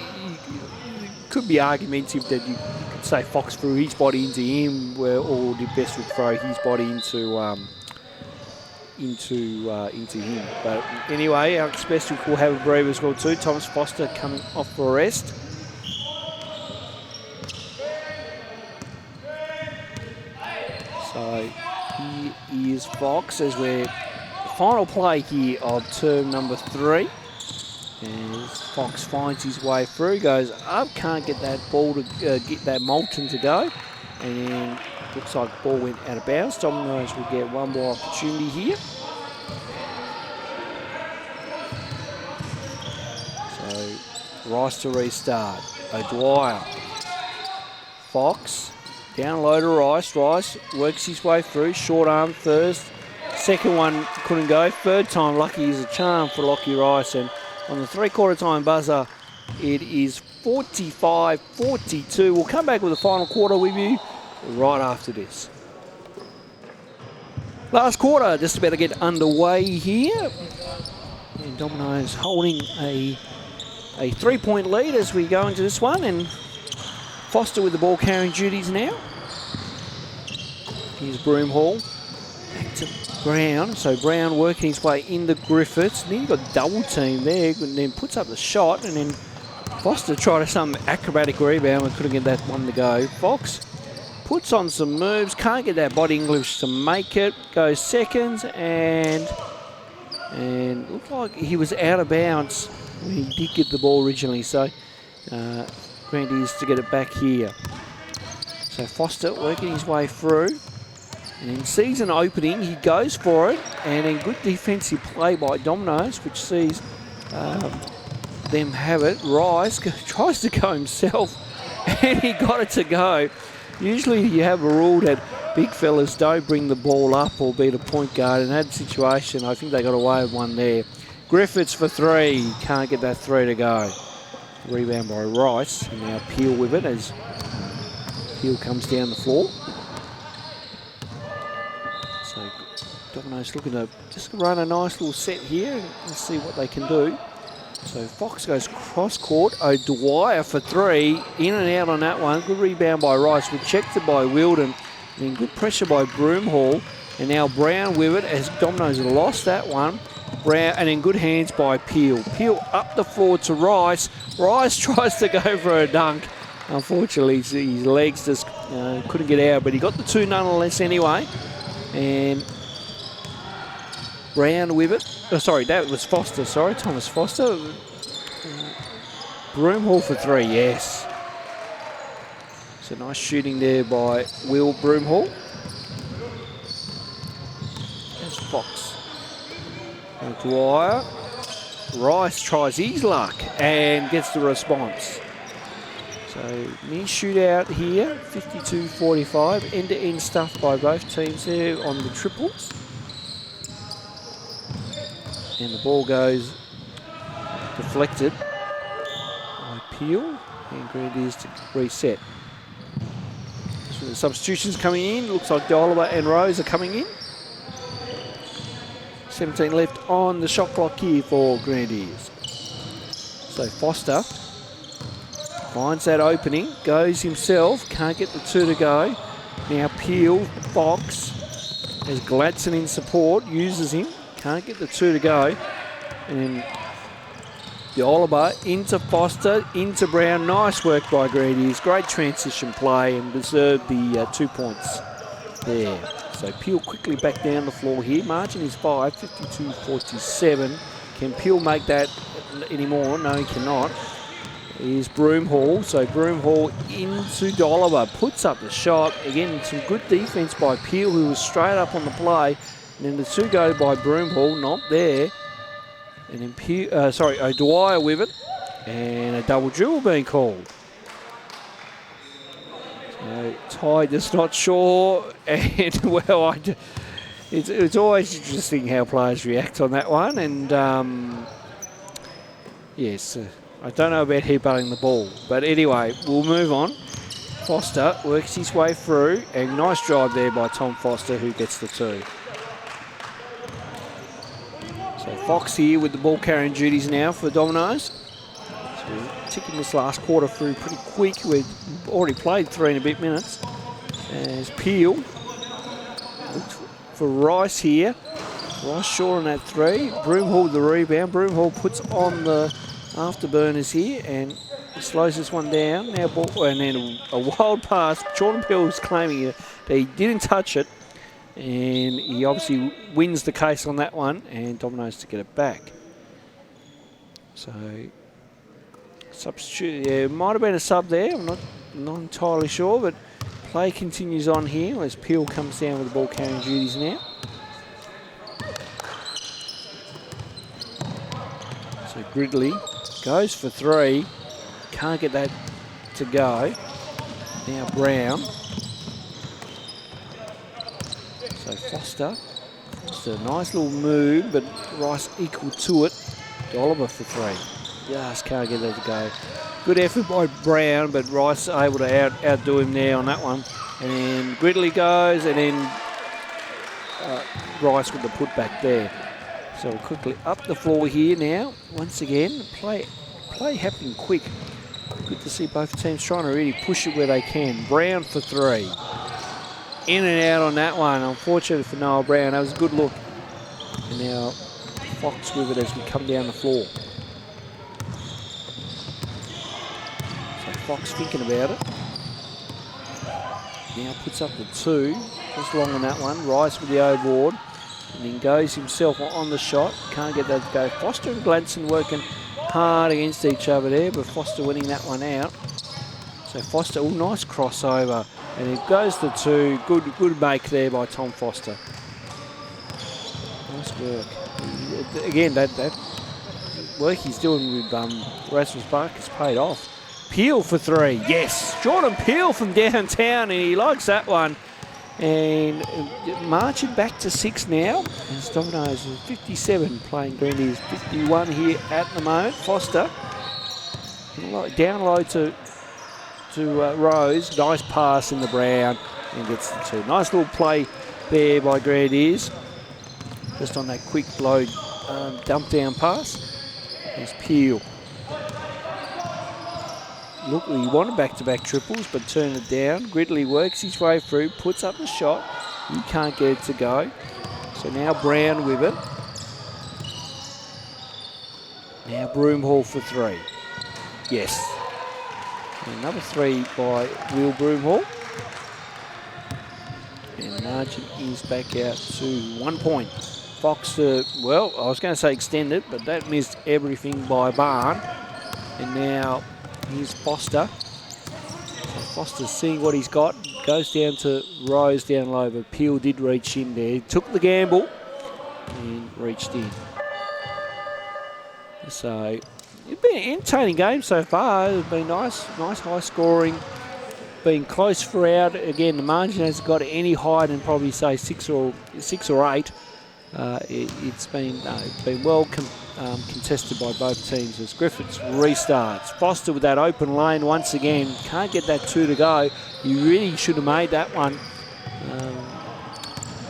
could be argumentative that you could say Fox threw his body into him, or did Bestwick throw his body into him. But anyway, Alex Bestwick will have a breather as well too. Thomas Foster coming off for a rest. So here is Fox as we're final play here of term number 3. As Fox finds his way through, goes up, can't get that ball to get that Moulton to go, and then looks like the ball went out of bounds. Dominoes will get one more opportunity here. So Rice to restart. O'Dwyer. Fox. Down low to Rice. Rice works his way through. Short arm first. Second one couldn't go. Third time lucky is a charm for Lockie Rice. And on the three-quarter time buzzer, it is 45-42. We'll come back with the final quarter with you right after this. Last quarter, just about to get underway here. And Dominoes holding a 3-point lead as we go into this one. And Foster with the ball carrying duties now. Here's Broomhall. Back to Brown. So Brown working his way into Griffiths. Then got double team there, and then puts up the shot, and then Foster tried some acrobatic rebound and couldn't get that one to go. Fox puts on some moves, can't get that body English to make it. Goes seconds, and looked like he was out of bounds when he did get the ball originally. So Grenadiers to get it back here. So Foster working his way through. And then sees an opening, he goes for it, and then good defensive play by Dominoes, which sees them have it. Rice tries to go himself, and he got it to go. Usually you have a rule that big fellas don't bring the ball up or be the point guard. In that situation, I think they got away with one there. Griffiths for three. Can't get that three to go. Rebound by Rice. And now Peel with it as Peel comes down the floor. So Dominoes looking to just run a nice little set here and see what they can do. So Fox goes cross court. O'Dwyer for three. In and out on that one. Good rebound by Rice. Rejected by Wilden. And then good pressure by Broomhall. And now Brown with it as Dominoes have lost that one. Brown, and then good hands by Peel. Peel up the floor to Rice. Rice tries to go for a dunk. Unfortunately, his legs just couldn't get out, but he got the two nonetheless anyway. And Brown with it. Oh, sorry, that was Foster. Sorry, Thomas Foster. Broomhall for three, yes. So nice shooting there by Will Broomhall. There's Fox. Dwyer. Rice tries his luck and gets the response. So near shootout here, 52-45. End-to-end stuff by both teams there on the triples. And the ball goes deflected by Peel. And Grenadiers to reset. So the substitutions coming in. Looks like Oliver and Rose are coming in. 17 left on the shot clock here for Grenadiers. So Foster finds that opening, goes himself, can't get the two to go. Now Peel, Fox, has Gladson in support, uses him, can't get the two to go. And then the Oliver into Foster, into Brown. Nice work by Grenadiers, great transition play and deserved the 2 points there. So Peel quickly back down the floor here. Margin is 5, 52-47. Can Peel make that anymore? No, he cannot. Here's Broomhall. So Broomhall into Dolliver. Puts up the shot. Again, some good defense by Peel, who was straight up on the play. And then the two go by Broomhall. Not there. And then O'Dwyer with it. And a double dribble being called. Ty just not sure, and well, it's always interesting how players react on that one, and yes, I don't know about headbutting the ball, but anyway, we'll move on. Foster works his way through, and nice drive there by Tom Foster, who gets the two. So Fox here with the ball carrying duties now for Dominoes. Ticking this last quarter through pretty quick. We've already played 3 and a bit minutes. As Peel for Rice here. Rice short on that three. Broomhall with the rebound. Broomhall puts on the afterburners here and slows this one down. Now ball, and then a wild pass. Jordan Peel is claiming that he didn't touch it, and he obviously wins the case on that one, and Dominoes to get it back. So substitute, yeah, might have been a sub there. I'm not entirely sure, but play continues on here as Peel comes down with the ball carrying duties now. So Gridley goes for three, can't get that to go. Now Brown. So Foster, just a nice little move, but Rice equal to it. Oliver for three. Just can't get that to go. Good effort by Brown, but Rice able to outdo him there on that one. And then Gridley goes, and then Rice with the putback there. So quickly up the floor here now. Once again, play happening quick. Good to see both teams trying to really push it where they can. Brown for three. In and out on that one. Unfortunately for Noah Brown, that was a good look. And now Fox with it as we come down the floor. Fox thinking about it. Now puts up the two. Just long on that one. Rice with the O-board. And then goes himself on the shot. Can't get that to go. Foster and Gladson working hard against each other there, but Foster winning that one out. So Foster, oh, nice crossover. And it goes to two. Good make there by Tom Foster. Nice work. Again, that work he's doing with Rasmus Buck has paid off. Peel for 3, yes. Jordan Peel from downtown, and he likes that one. And marching back to 6 now. As Dominoes is 57, playing Grenadiers 51 here at the moment. Foster down low to Rose. Nice pass in the brown and gets the 2. Nice little play there by Grenadiers. Just on that quick low dump down pass. There's Peel. Look, he wanted back-to-back triples, but turned it down. Gridley works his way through, puts up the shot. He can't get it to go. So now Brown with it. Now Broomhall for 3. Yes. And another 3 by Will Broomhall. And the margin is back out to 1 point. Fox, well, I was going to say extended, but that missed everything by Barn. And now here's Foster. So Foster's seeing what he's got. Goes down to Rose down low, but Peel did reach in there. Took the gamble and reached in. So it's been an entertaining game so far. It's been nice high scoring. Been close throughout. Again, the margin hasn't got any higher than probably say 6 or 8. It's been well contested by both teams as Griffiths restarts. Foster with that open lane once again. Can't get that 2 to go. He really should have made that one.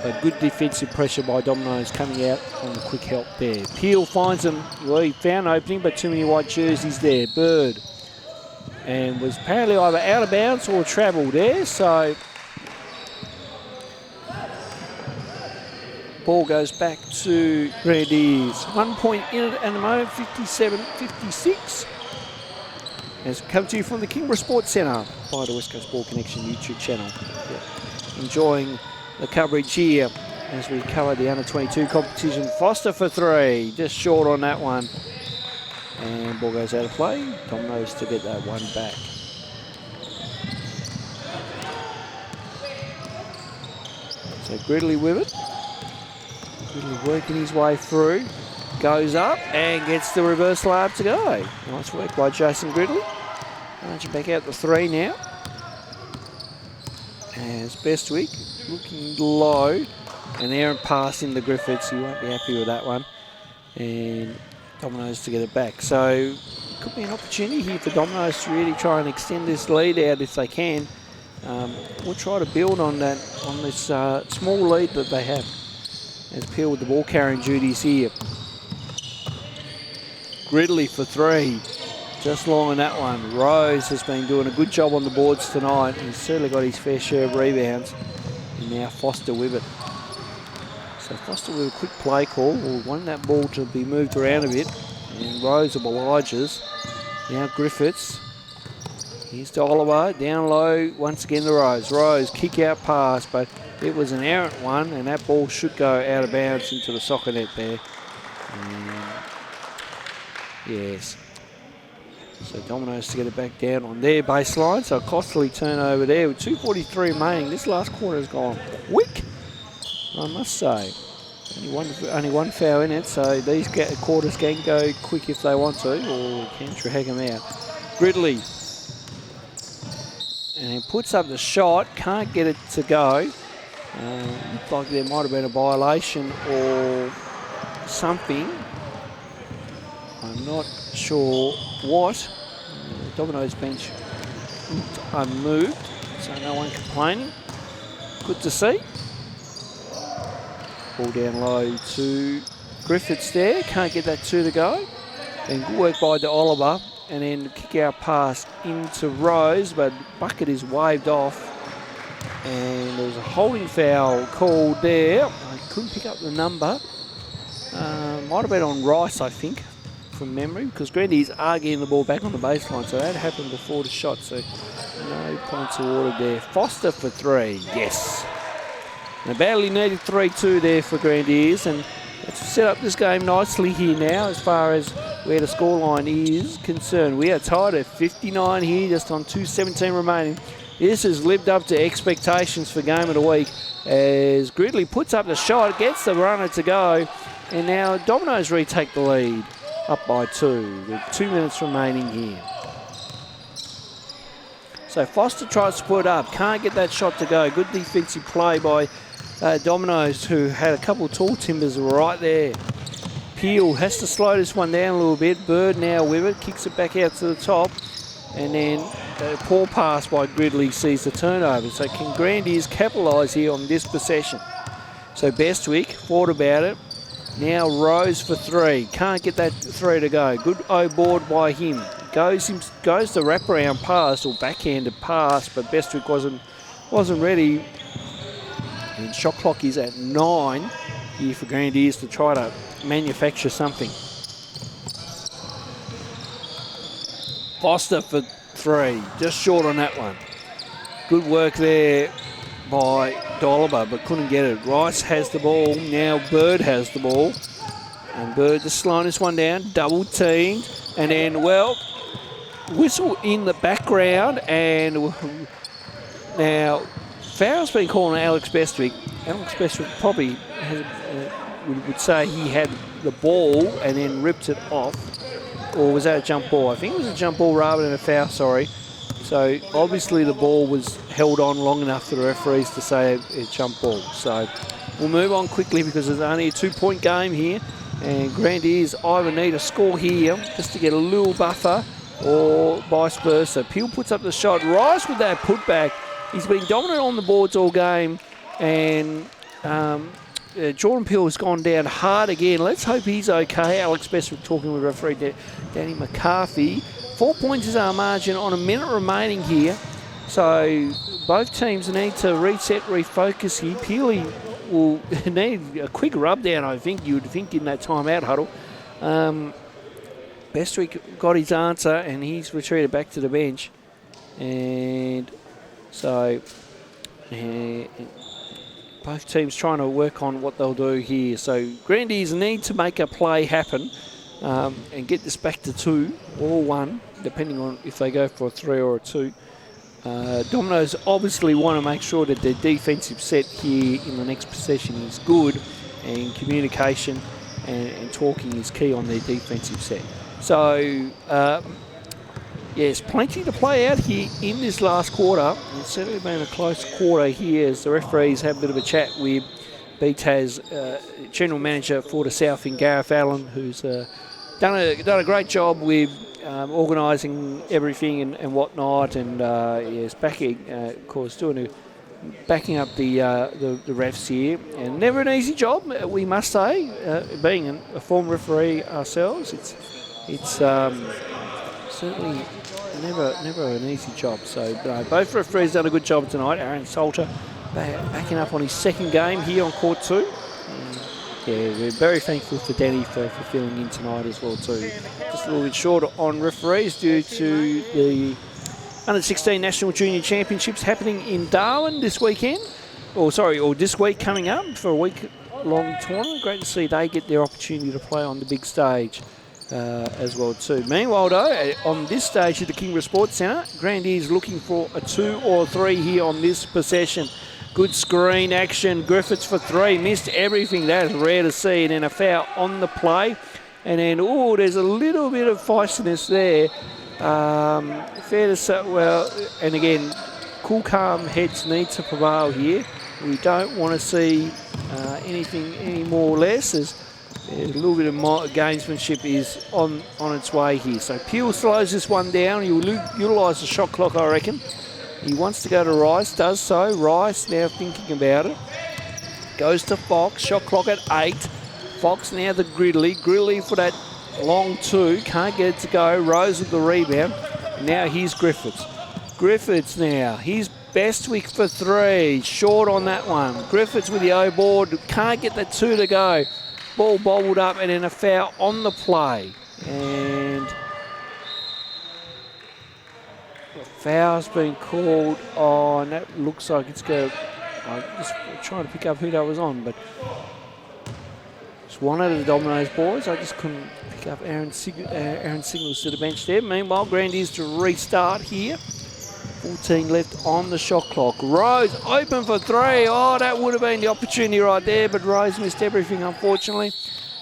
But good defensive pressure by Dominoes coming out on the quick help there. Peel finds him. Well, he found opening, but too many white jerseys there. Bird. And was apparently either out of bounds or travel there. So ball goes back to Grenadiers. 1 point in it at the moment, 57-56. As we come to you from the Kingborough Sports Centre by the West Coast Ball Connection YouTube channel. Enjoying the coverage here as we cover the under-22 competition. Foster for 3, just short on that one. And ball goes out of play. Dominoes to get that one back. So Gridley with it. Gridley working his way through. Goes up and gets the reverse layup to go. Nice work by Jason Gridley. Marching back out to 3 now. As Bestwick looking low. An errant pass in the Griffiths. He won't be happy with that one. And Dominoes to get it back. So could be an opportunity here for Dominoes to really try and extend this lead out if they can. We'll try to build on that, on this small lead that they have. As Peel with the ball carrying duties here. Gridley for 3. Just long on that one. Rose has been doing a good job on the boards tonight. He's certainly got his fair share of rebounds. And now Foster with it. So Foster with a quick play call. We'll want that ball to be moved around a bit. And Rose obliges. Now Griffiths. Here's to Oliver. Down low. Once again to Rose. Rose kick out pass, but it was an errant one. And that ball should go out of bounds into the soccer net there. Yes. So Dominoes to get it back down on their baseline. So a costly turnover there with 2:43 remaining. This last quarter has gone quick, I must say. Only one foul in it, so these quarters can go quick if they want to, or can drag them out. Gridley. And he puts up the shot, can't get it to go. Looks like there might have been a violation or something. I'm not sure what. Dominoes bench unmoved, so no one complaining. Good to see. Ball down low to Griffiths there. Can't get that 2 to go. And good work by De Oliver. And then the kick out pass into Rose, but bucket is waved off. And there's a holding foul called there. I couldn't pick up the number. Might have been on Rice, I think, from memory, because Grenadiers are getting the ball back on the baseline. So that happened before the shot, so no points awarded there. Foster for 3, yes. And a badly needed 3-2 there for Grenadiers, and let's set up this game nicely here now as far as where the scoreline is concerned. We are tied at 59 here, just on 2:17 remaining. This has lived up to expectations for game of the week as Gridley puts up the shot, gets the runner to go, and now Dominoes retake the lead. up by 2 with 2 minutes remaining here. So Foster tries to put it up, can't get that shot to go. Good defensive play by Dominoes, who had a couple of tall timbers right there. Peel has to slow this one down a little bit. Bird now with it, kicks it back out to the top. And then a poor pass by Gridley sees the turnover. So can Grenadiers capitalise here on this possession? So Bestwick thought about it. Now Rose for 3. Can't get that 3 to go. Good O-board by him. Goes the wraparound pass or backhanded pass, but Bestwick wasn't ready. And shot clock is at 9 here for Grenadiers to try to manufacture something. Foster for 3, just short on that one. Good work there by Dolliver, but couldn't get it. Rice has the ball, now Bird has the ball. And Bird just slowing this one down, double teamed, and then, well, whistle in the background, and now foul's been called on Alex Bestwick. Alex Bestwick probably would say he had the ball and then ripped it off. Or was that a jump ball? I think it was a jump ball rather than a foul, sorry. So obviously the ball was held on long enough for the referees to say a jump ball. So we'll move on quickly because there's only a 2-point game here. And Grenadiers either need a score here just to get a little buffer or vice versa. Peel puts up the shot. Rice with that putback. He's been dominant on the boards all game. And Jordan Peel has gone down hard again. Let's hope he's okay. Alex Bestwick talking with referee Danny McCarthy. 4 points is our margin on a minute remaining here. So both teams need to reset, refocus here. Peely will need a quick rub down, I think, you would think, in that timeout huddle. Bestwick got his answer and he's retreated back to the bench. And so both teams trying to work on what they'll do here. So Grenadiers need to make a play happen and get this back to 2 or 1, depending on if they go for a 3 or a 2. Dominoes obviously want to make sure that their defensive set here in the next possession is good, and communication and talking is key on their defensive set. So, yes, plenty to play out here in this last quarter. It's certainly been a close quarter here as the referees have a bit of a chat with BTAS General Manager for the South in Gareth Allen, who's done a great job with organising everything and whatnot, and yes, backing, of course, backing up the refs here, and never an easy job, we must say. Being a former referee ourselves, it's certainly never an easy job. So both referees done a good job tonight. Aaron Salter backing up on his second game here on court 2. Yeah, we're very thankful for Danny for filling in tonight as well too. Just a little bit short on referees due to the Under-16 National Junior Championships happening in Darwin this weekend. Or this week coming up for a week-long tournament. Great to see they get their opportunity to play on the big stage as well too. Meanwhile though, on this stage at the Kingborough Sports Centre, Grenadiers looking for a 2 or 3 here on this possession. Good screen action. Griffiths for 3. Missed everything. That is rare to see. And then a foul on the play. And then, there's a little bit of feistiness there. Fair to say, well, and again, cool, calm heads need to prevail here. We don't want to see anything any more or less. There's a little bit of gamesmanship is on its way here. So Peel slows this one down. He'll utilise the shot clock, I reckon. He wants to go to Rice, does so. Rice now thinking about it. Goes to Fox, shot clock at 8. Fox now the Gridley. Gridley for that long 2, can't get it to go. Rose with the rebound. Now here's Griffiths. Griffiths now, here's Bestwick for 3. Short on that one. Griffiths with the O-board, can't get that 2 to go. Ball bobbled up and then a foul on the play. And foul's been called on. That looks like it's going. I'm just trying to pick up who that was on, but it's one of the Dominoes boys. I just couldn't pick up Aaron Signals to the bench there. Meanwhile, Grenadiers to restart here. 14 left on the shot clock. Rose open for 3. Oh, that would have been the opportunity right there, but Rose missed everything, unfortunately.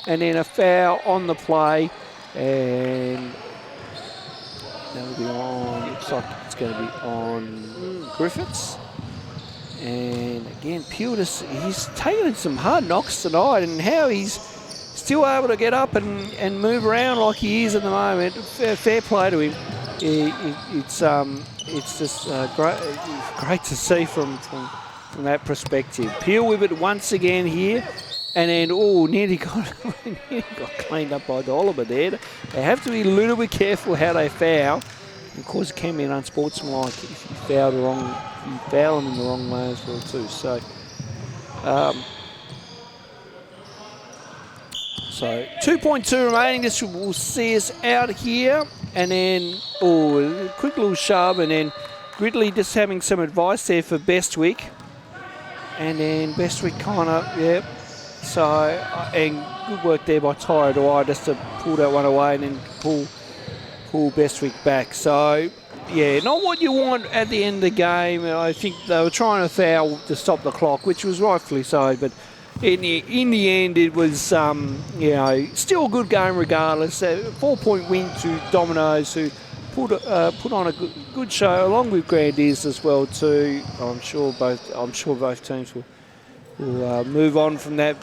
And then a foul on the play. And that'll be on, looks like it's going to be on Griffiths. And again, Peel he's taken some hard knocks tonight, and how he's still able to get up and move around like he is at the moment. Fair play to him. It's just great to see from that perspective. Peel with it once again here, and then nearly got cleaned up by Oliver there. They have to be a little bit careful how they foul. Of course, it can be an unsportsmanlike if you foul them in the wrong way as well too. So, so 2.2 remaining. This will see us out here, and then quick little shove, and then Gridley just having some advice there for Bestwick, and then Bestwick kind of So and good work there by Tyre Dwyer just to pull that one away and then pull Bestwick back. So, yeah, not what you want at the end of the game. I think they were trying to foul to stop the clock, which was rightfully so. But in the end, it was still a good game regardless. A 4-point win to Dominoes, who put on a good show along with Grenadiers as well too. I'm sure both teams will move on from that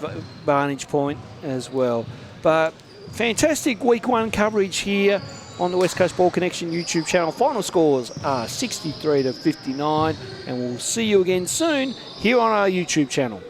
vantage point as well. But fantastic week one coverage here on the West Coast Ball Connection YouTube channel. Final scores are 63-59, and we'll see you again soon here on our YouTube channel.